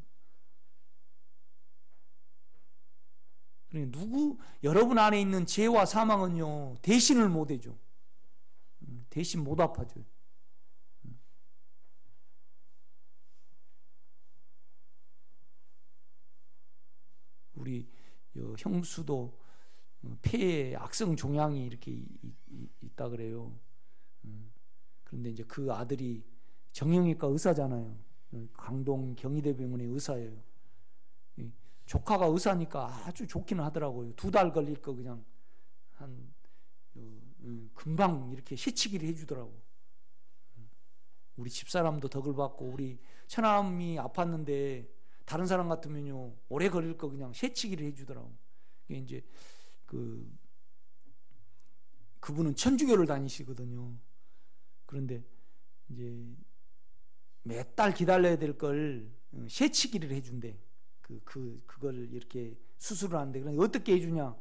그러니까 여러분 안에 있는 죄와 사망은요 대신을 못 해줘. 대신 못 아파줘요. 우리 형수도 폐에 악성 종양이 이렇게 있다 그래요. 그런데 이제 그 아들이 정형외과 의사잖아요. 강동 경희대병원의 의사예요. 조카가 의사니까 아주 좋기는 하더라고요. 2달 걸릴 거 그냥 금방 이렇게 해치기를 해주더라고. 우리 집사람도 덕을 받고 우리 처남이 아팠는데 다른 사람 같으면요 오래 걸릴 거 그냥 해치기를 해주더라고. 이제 그분은 천주교를 다니시거든요. 그런데 이제 몇 달 기다려야 될 걸 해치기를 해준대. 그걸 이렇게 수술을 하는데, 그러니까 어떻게 해주냐?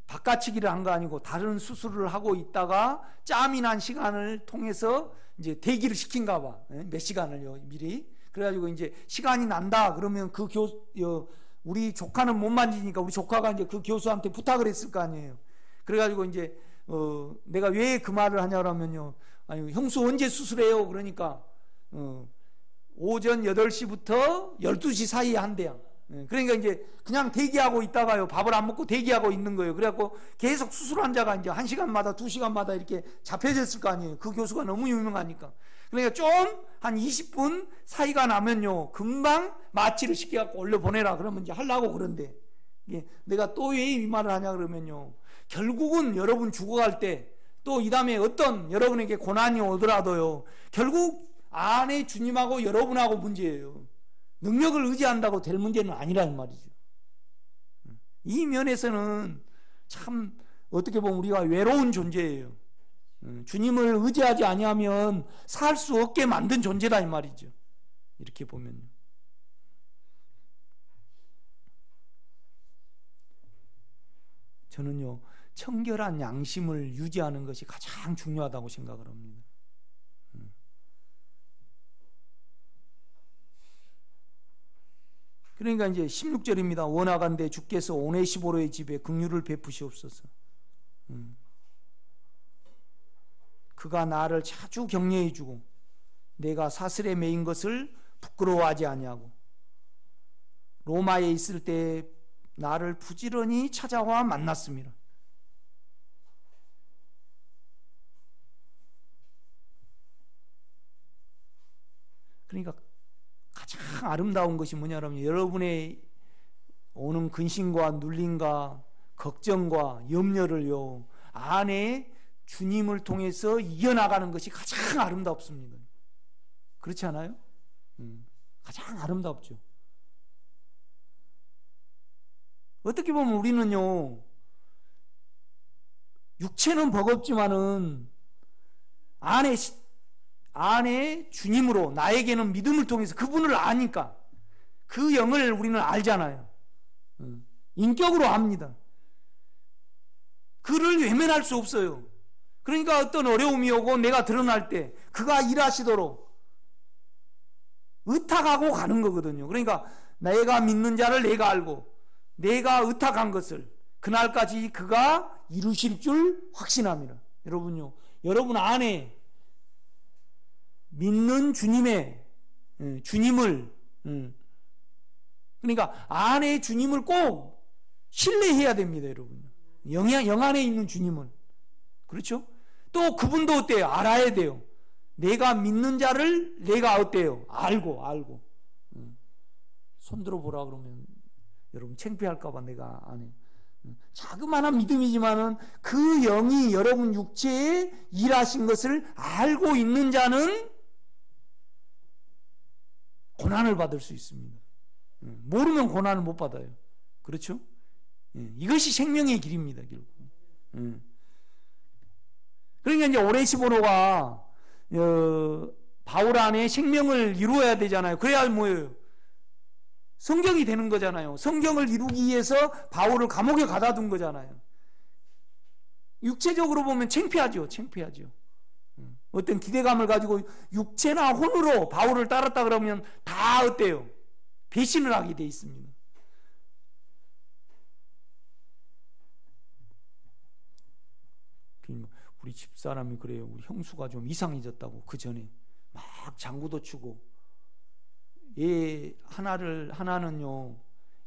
바깥치기를 한 거 아니고 다른 수술을 하고 있다가 짬이 난 시간을 통해서 이제 대기를 시킨가 봐. 몇 시간을요, 미리. 그래가지고 이제 시간이 난다 그러면 우리 조카는 못 만지니까 우리 조카가 이제 그 교수한테 부탁을 했을 거 아니에요. 그래가지고 이제 내가 왜 그 말을 하냐면요. 아니, 형수 언제 수술해요? 그러니까 오전 8시부터 12시 사이에 한대요. 그러니까 이제 그냥 대기하고 있다가요 밥을 안 먹고 대기하고 있는 거예요. 그래갖고 계속 수술 환자가 이제 1시간마다 2시간마다 이렇게 잡혀졌을 거 아니에요. 그 교수가 너무 유명하니까. 그러니까 좀 한 20분 사이가 나면요 금방 마취를 시켜갖고 올려보내라 그러면 이제 하려고 그런데, 내가 또 왜 이 말을 하냐 그러면요 결국은 여러분 죽어갈 때 또 이 다음에 어떤 여러분에게 고난이 오더라도요 결국 안에 주님하고 여러분하고 문제예요. 능력을 의지한다고 될 문제는 아니라는 말이죠. 이 면에서는 참 어떻게 보면 우리가 외로운 존재예요. 주님을 의지하지 아니하면 살 수 없게 만든 존재다 이 말이죠. 이렇게 보면요. 저는요 청결한 양심을 유지하는 것이 가장 중요하다고 생각을 합니다. 그러니까 이제 16절입니다. 원하간대 주께서 오네시보로의 집에 긍휼을 베푸시옵소서. 그가 나를 자주 격려해 주고 내가 사슬에 매인 것을 부끄러워하지 아니하고 로마에 있을 때 나를 부지런히 찾아와 만났습니다. 그러니까 가장 아름다운 것이 뭐냐면 여러분의 오는 근심과 눌림과 걱정과 염려를요 안에 주님을 통해서 이겨나가는 것이 가장 아름답습니다. 그렇지 않아요? 가장 아름답죠. 어떻게 보면 우리는요, 육체는 버겁지만은 안에 주님으로 나에게는 믿음을 통해서 그분을 아니까 그 영을 우리는 알잖아요. 인격으로 압니다. 그를 외면할 수 없어요. 그러니까 어떤 어려움이 오고 내가 드러날 때 그가 일하시도록 의탁하고 가는 거거든요. 그러니까 내가 믿는 자를 내가 알고 내가 의탁한 것을 그날까지 그가 이루실 줄 확신합니다. 여러분요, 여러분 안에 믿는 주님을 그러니까 안에 주님을 꼭 신뢰해야 됩니다. 여러분, 영 안에 있는 주님은. 그렇죠? 또 그분도 어때요? 알아야 돼요. 내가 믿는 자를 내가 어때요? 알고 손들어 보라 그러면 여러분 창피할까봐 내가 안 해요. 자그마한 믿음이지만은 그 영이 여러분 육체에 일하신 것을 알고 있는 자는 고난을 받을 수 있습니다. 모르면 고난을 못 받아요. 그렇죠? 이것이 생명의 길입니다, 결국. 그러니까 이제 오네시모로가 바울 안에 생명을 이루어야 되잖아요. 그래야 뭐예요? 성경이 되는 거잖아요. 성경을 이루기 위해서 바울을 감옥에 가다 둔 거잖아요. 육체적으로 보면 창피하죠. 어떤 기대감을 가지고 육체나 혼으로 바울을 따랐다 그러면 다 어때요? 배신을 하게 돼 있습니다. 우리 집사람이 그래요. 우리 형수가 좀 이상해졌다고. 그 전에 막 장구도 치고, 얘 하나는요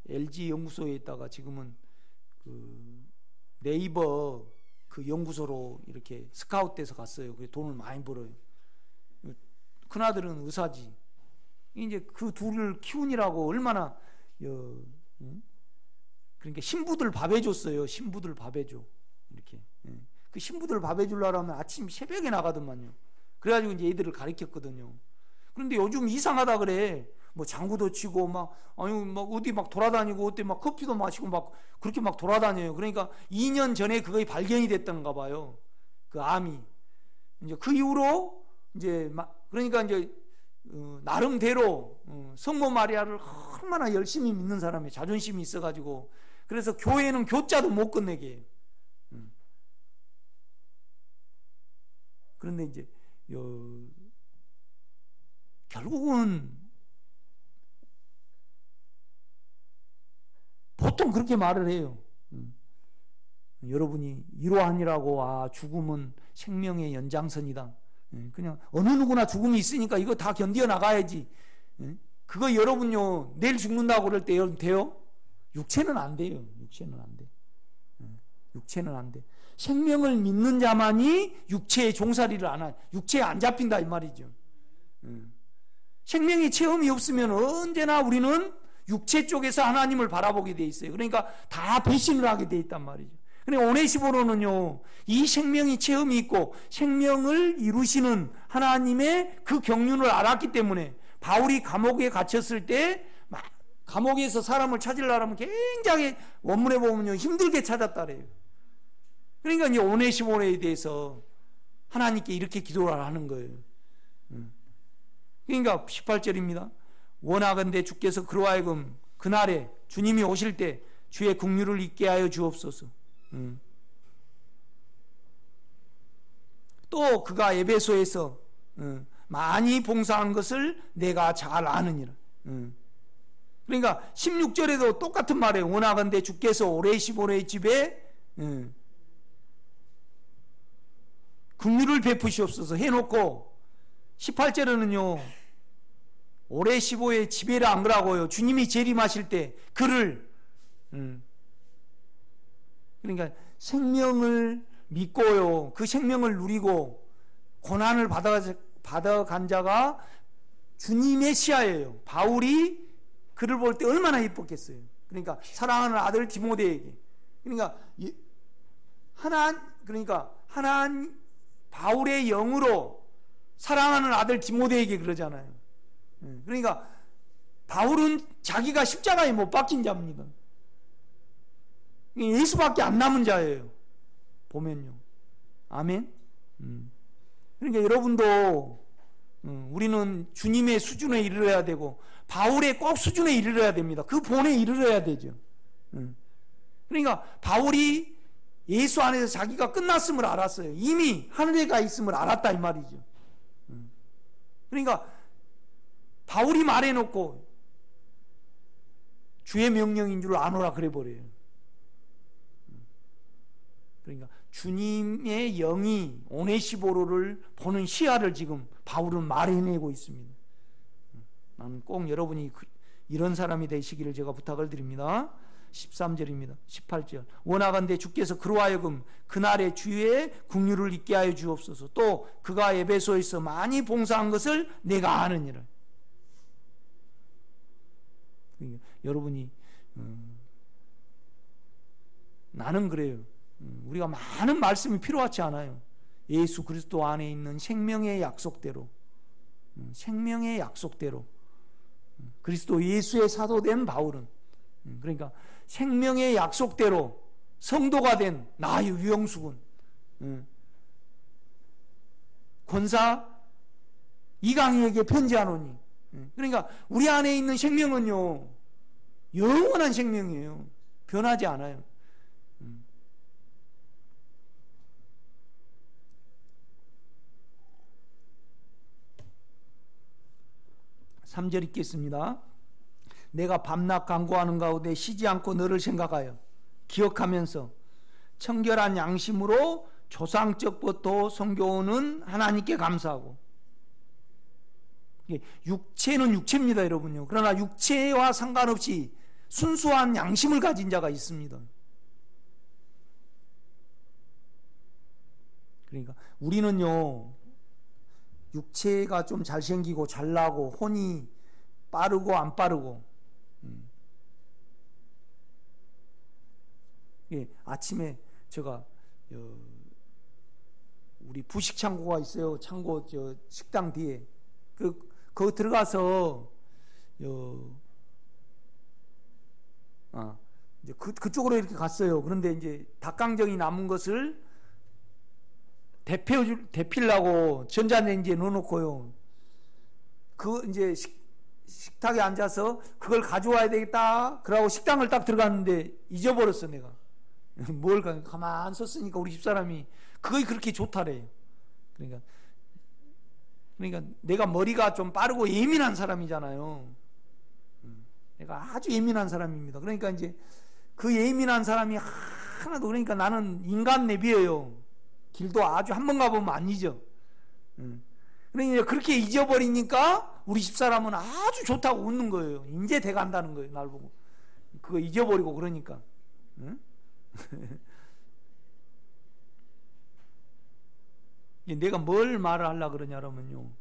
LG 연구소에 있다가 지금은 그 네이버 그 연구소로 이렇게 스카웃돼서 갔어요. 그래 돈을 많이 벌어요. 큰아들은 의사지. 이제 그 둘을 키우느라고 얼마나 그러니까 신부들 밥 해줬어요. 신부들 밥 해줘. 이렇게. 그 신부들 밥 해주려고 하면 아침 새벽에 나가더만요. 그래가지고 이제 애들을 가르쳤거든요. 그런데 요즘 이상하다 그래. 뭐 장구도 치고 막 어디 막 돌아다니고 어디 막 커피도 마시고 막 그렇게 막 돌아다녀요. 그러니까 2년 전에 그거에 발견이 됐던가 봐요. 그 암이. 이제 그 이후로 이제 그러니까 이제 나름대로 성모 마리아를 얼마나 열심히 믿는 사람이 자존심이 있어가지고 그래서 교회는 교자도 못 끝내게 해요. 그런데 이제 결국은 보통 그렇게 말을 해요. 여러분이 이러하니라고 죽음은 생명의 연장선이다. 그냥 어느 누구나 죽음이 있으니까 이거 다 견뎌 나가야지. 그거 여러분요 내일 죽는다고 그럴 때 돼요? 육체는 안 돼요. 육체는 안 돼. 육체는 안 돼. 생명을 믿는 자만이 육체의 종살이를 안 하. 육체에 안 잡힌다 이 말이죠. 생명의 체험이 없으면 언제나 우리는 육체 쪽에서 하나님을 바라보게 돼 있어요. 그러니까 다 배신을 하게 돼 있단 말이죠. 근데 오네시모로는요 이 생명의 체험이 있고 생명을 이루시는 하나님의 그 경륜을 알았기 때문에 바울이 감옥에 갇혔을 때 막 감옥에서 사람을 찾으려면 굉장히 원문에 보면요 힘들게 찾았다래요. 그러니까 이제 오네시모로에 대해서 하나님께 이렇게 기도를 하는 거예요. 그러니까 18절입니다. 원하건대 주께서 그로 하여금 그날에 주님이 오실 때 주의 긍휼을 잊게 하여 주옵소서. 또 그가 에베소에서 많이 봉사한 것을 내가 잘 아느니라. 그러니까 16절에도 똑같은 말이에요. 원하건대 주께서 오네시모로의 집에 긍휼을 베푸시옵소서 해놓고 18절에는요 오네시모로의 집에라 안 그러고요. 주님이 재림하실 때 그를 그러니까 생명을 믿고요. 그 생명을 누리고 고난을 받아간 자가 주님의 시야예요. 바울이 그를 볼 때 얼마나 이뻤겠어요. 그러니까 사랑하는 아들 디모데에게 그러니까 바울의 영으로 사랑하는 아들 디모데에게 그러잖아요. 그러니까 바울은 자기가 십자가에 못 박힌 자입니다. 예수밖에 안 남은 자예요. 보면요. 아멘. 그러니까 여러분도 우리는 주님의 수준에 이르러야 되고 바울의 꼭 수준에 이르러야 됩니다. 그 본에 이르러야 되죠. 그러니까 바울이 예수 안에서 자기가 끝났음을 알았어요. 이미 하늘에 가 있음을 알았다 이 말이죠. 그러니까 바울이 말해놓고 주의 명령인 줄 아노라 그래 버려요. 그러니까 주님의 영이 오네시보로를 보는 시야를 지금 바울은 말해내고 있습니다. 나는 꼭 여러분이 이런 사람이 되시기를 제가 부탁을 드립니다. 13절입니다. 18절. 원하건대 주께서 그로 하여금 그날의 주의 긍휼을 있게 하여 주옵소서. 또 그가 에베소에서 많이 봉사한 것을 내가 아느니라. 여러분이 나는 그래요. 우리가 많은 말씀이 필요하지 않아요. 예수 그리스도 안에 있는 생명의 약속대로, 생명의 약속대로 그리스도 예수의 사도된 바울은, 그러니까 생명의 약속대로 성도가 된 나의 유영숙은 권사 이강희에게 편지하노니, 그러니까 우리 안에 있는 생명은요 영원한 생명이에요. 변하지 않아요. 3절 읽겠습니다. 내가 밤낮 간구하는 가운데 쉬지 않고 너를 생각하여 기억하면서 청결한 양심으로 조상적부터 섬겨오는 하나님께 감사하고. 육체는 육체입니다, 여러분요. 그러나 육체와 상관없이 순수한 양심을 가진 자가 있습니다. 그러니까 우리는요 육체가 좀 잘생기고 잘나고 혼이 빠르고 안 빠르고, 예, 아침에 제가 우리 부식 창고가 있어요. 창고 식당 뒤에 거기 들어가서 이제 그쪽으로 이렇게 갔어요. 그런데 이제 닭강정이 남은 것을 데피려고 전자레인지에 넣어놓고요. 이제 식탁에 앉아서 그걸 가져와야 되겠다. 그러고 식당을 딱 들어갔는데 잊어버렸어, 내가. 뭘 가만 섰으니까 우리 집사람이 그게 그렇게 좋다래요. 그러니까 내가 머리가 좀 빠르고 예민한 사람이잖아요. 내가 아주 예민한 사람입니다. 그러니까 이제 그 예민한 사람이 하나도, 그러니까 나는 인간 내비예요. 길도 아주 한 번 가보면 안 잊어. 그러니까 그렇게 잊어버리니까 우리 집사람은 아주 좋다고 웃는 거예요. 이제 돼간다는 거예요, 날 보고. 그거 잊어버리고 그러니까. 내가 뭘 말을 하려고 그러냐면요,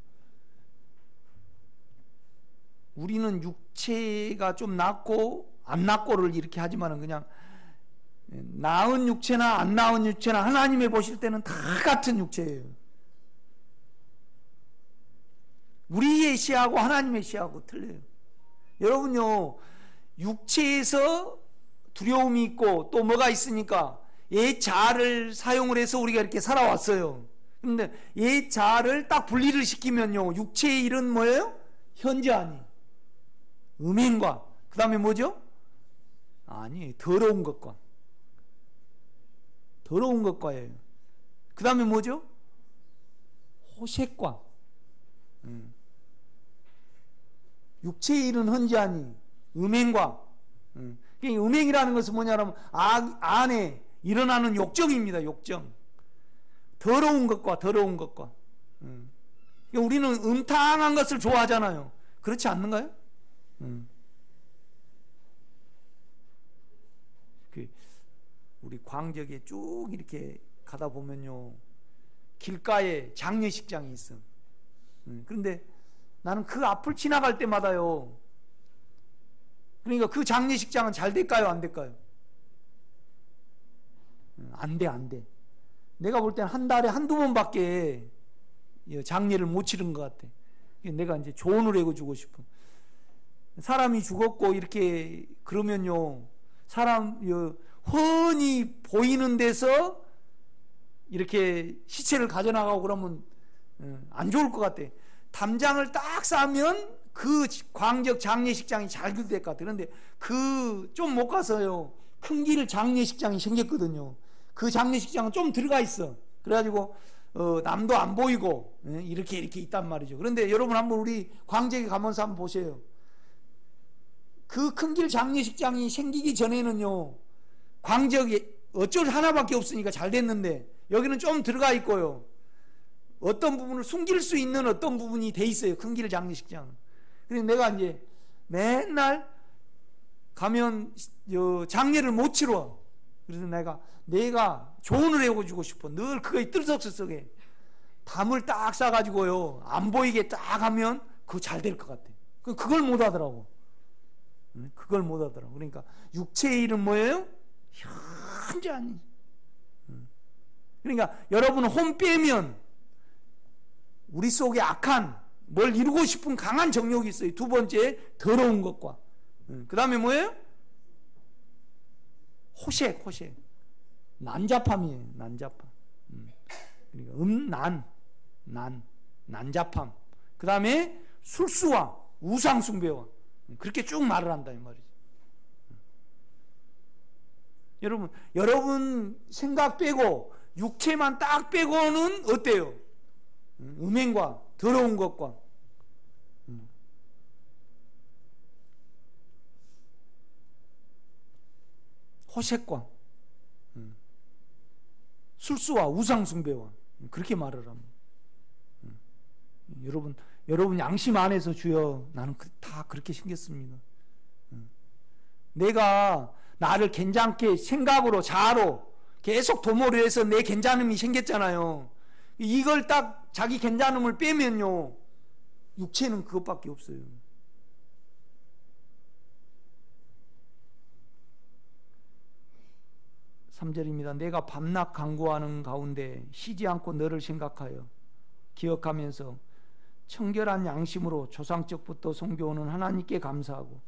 우리는 육체가 좀 낫고 안 낫고를 이렇게 하지만은 그냥 나은 육체나 안 나은 육체나 하나님이 보실 때는 다 같은 육체예요. 우리의 시야하고 하나님의 시야하고 틀려요. 여러분요, 육체에서 두려움이 있고 또 뭐가 있으니까 옛 자아를 사용을 해서 우리가 이렇게 살아왔어요. 그런데 옛 자아를 딱 분리를 시키면요, 육체의 일은 뭐예요? 현저하니 음행과, 그 다음에 뭐죠? 아니, 더러운 것과예요. 그 다음에 뭐죠? 호색과. 육체의 일은 헌지하니 음행과. 음행이라는 것은 뭐냐면 안에 일어나는 욕정입니다. 욕정. 더러운 것과. 우리는 음탕한 것을 좋아하잖아요. 그렇지 않는가요? 우리 광적에 쭉 이렇게 가다 보면요, 길가에 장례식장이 있어. 그런데 나는 그 앞을 지나갈 때마다요, 그러니까 그 장례식장은 잘 될까요, 안 될까요? 안 돼. 내가 볼 때는 한 달에 한두 번밖에 장례를 못 치른 것 같아. 내가 이제 조언을 해주고 싶어. 사람이 죽었고 이렇게 그러면요, 사람 훤히 보이는 데서 이렇게 시체를 가져나가고 그러면 안 좋을 것 같아. 담장을 딱 싸면 그 광적 장례식장이 잘 될 것 같아. 그런데 그 좀 못 가서요, 큰 길 장례식장이 생겼거든요. 그 장례식장은 좀 들어가 있어. 그래가지고 남도 안 보이고 이렇게 있단 말이죠. 그런데 여러분 한번 우리 광적에 가면서 한번 보세요. 그 큰 길 장례식장이 생기기 전에는요, 광적이 어쩔 하나밖에 없으니까 잘 됐는데, 여기는 좀 들어가 있고요, 어떤 부분을 숨길 수 있는 어떤 부분이 돼 있어요, 큰 길 장례식장. 그래서 내가 이제 맨날 가면 장례를 못 치러. 그래서 내가 조언을 해주고 싶어. 늘 그거에 뜰썩스썩해. 담을 딱 싸가지고요, 안 보이게 딱 하면 그거 잘 될 것 같아. 그걸 못 하더라고. 그걸 못 하더라고. 그러니까 육체의 일은 뭐예요? 현저하니. 그러니까 여러분 혼 빼면 우리 속에 악한, 뭘 이루고 싶은 강한 정욕이 있어요. 두 번째, 더러운 것과. 그 다음에 뭐예요? 호색. 난잡함이에요. 난잡함. 그러니까 난잡함. 그 다음에 술수와 우상숭배와. 그렇게 쭉 말을 한다 이 말이죠. 여러분 생각 빼고 육체만 딱 빼고는 어때요? 음행과 더러운 것과 호색과 술수와 우상숭배와, 그렇게 말을 합니다. 여러분 양심 안에서 주여, 나는 다 그렇게 생겼습니다. 내가 나를 괜찮게 생각으로 자아로 계속 도모를 해서 내 괜찮음이 생겼잖아요. 이걸 딱 자기 괜찮음을 빼면요, 육체는 그것밖에 없어요. 3절입니다. 내가 밤낮 간구하는 가운데 쉬지 않고 너를 생각하여 기억하면서 청결한 양심으로 조상적부터 섬겨오는 하나님께 감사하고,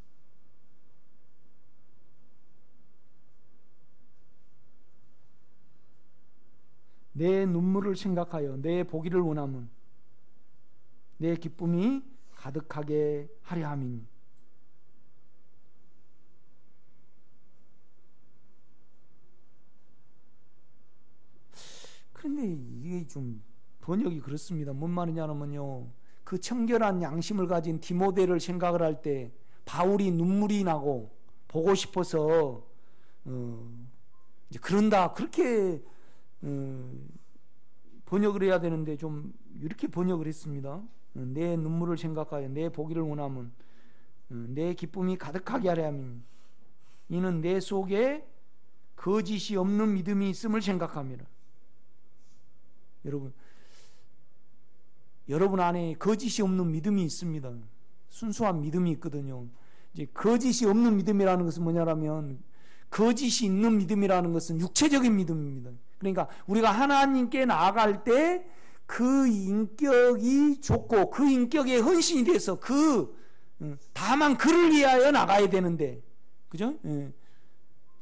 내 눈물을 생각하여 내 보기를 원하면 내 기쁨이 가득하게 하려 함이니. 그런데 이게 좀 번역이 그렇습니다. 뭔 말이냐면요, 그 청결한 양심을 가진 디모데를 생각을 할 때 바울이 눈물이 나고 보고 싶어서 이제 그런다, 그렇게 번역을 해야 되는데 좀 이렇게 번역을 했습니다. 내 눈물을 생각하여 내 보기를 원하면 내 기쁨이 가득하게 하려 함이니 이는 내 속에 거짓이 없는 믿음이 있음을 생각함이라. 여러분 안에 거짓이 없는 믿음이 있습니다. 순수한 믿음이 있거든요. 이제 거짓이 없는 믿음이라는 것은 뭐냐면, 거짓이 있는 믿음이라는 것은 육체적인 믿음입니다. 그러니까 우리가 하나님께 나아갈 때 그 인격이 좋고 그 인격에 헌신이 돼서 다만 그를 위하여 나가야 되는데, 그죠?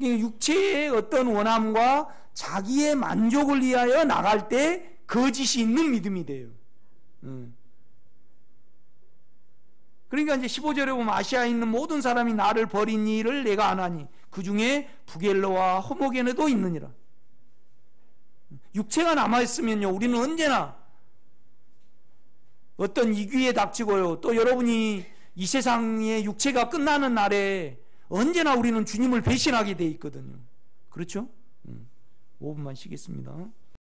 육체의 어떤 원함과 자기의 만족을 위하여 나갈 때 거짓이 있는 믿음이 돼요. 그러니까 이제 15절에 보면 아시아에 있는 모든 사람이 나를 버린 일을 내가 안 하니 그 중에 부겔로와 호모게네도 있느니라. 육체가 남아있으면요, 우리는 언제나 어떤 이귀에 닥치고요, 또 여러분이 이 세상의 육체가 끝나는 날에 언제나 우리는 주님을 배신하게 돼 있거든요. 그렇죠? 5분만 쉬겠습니다.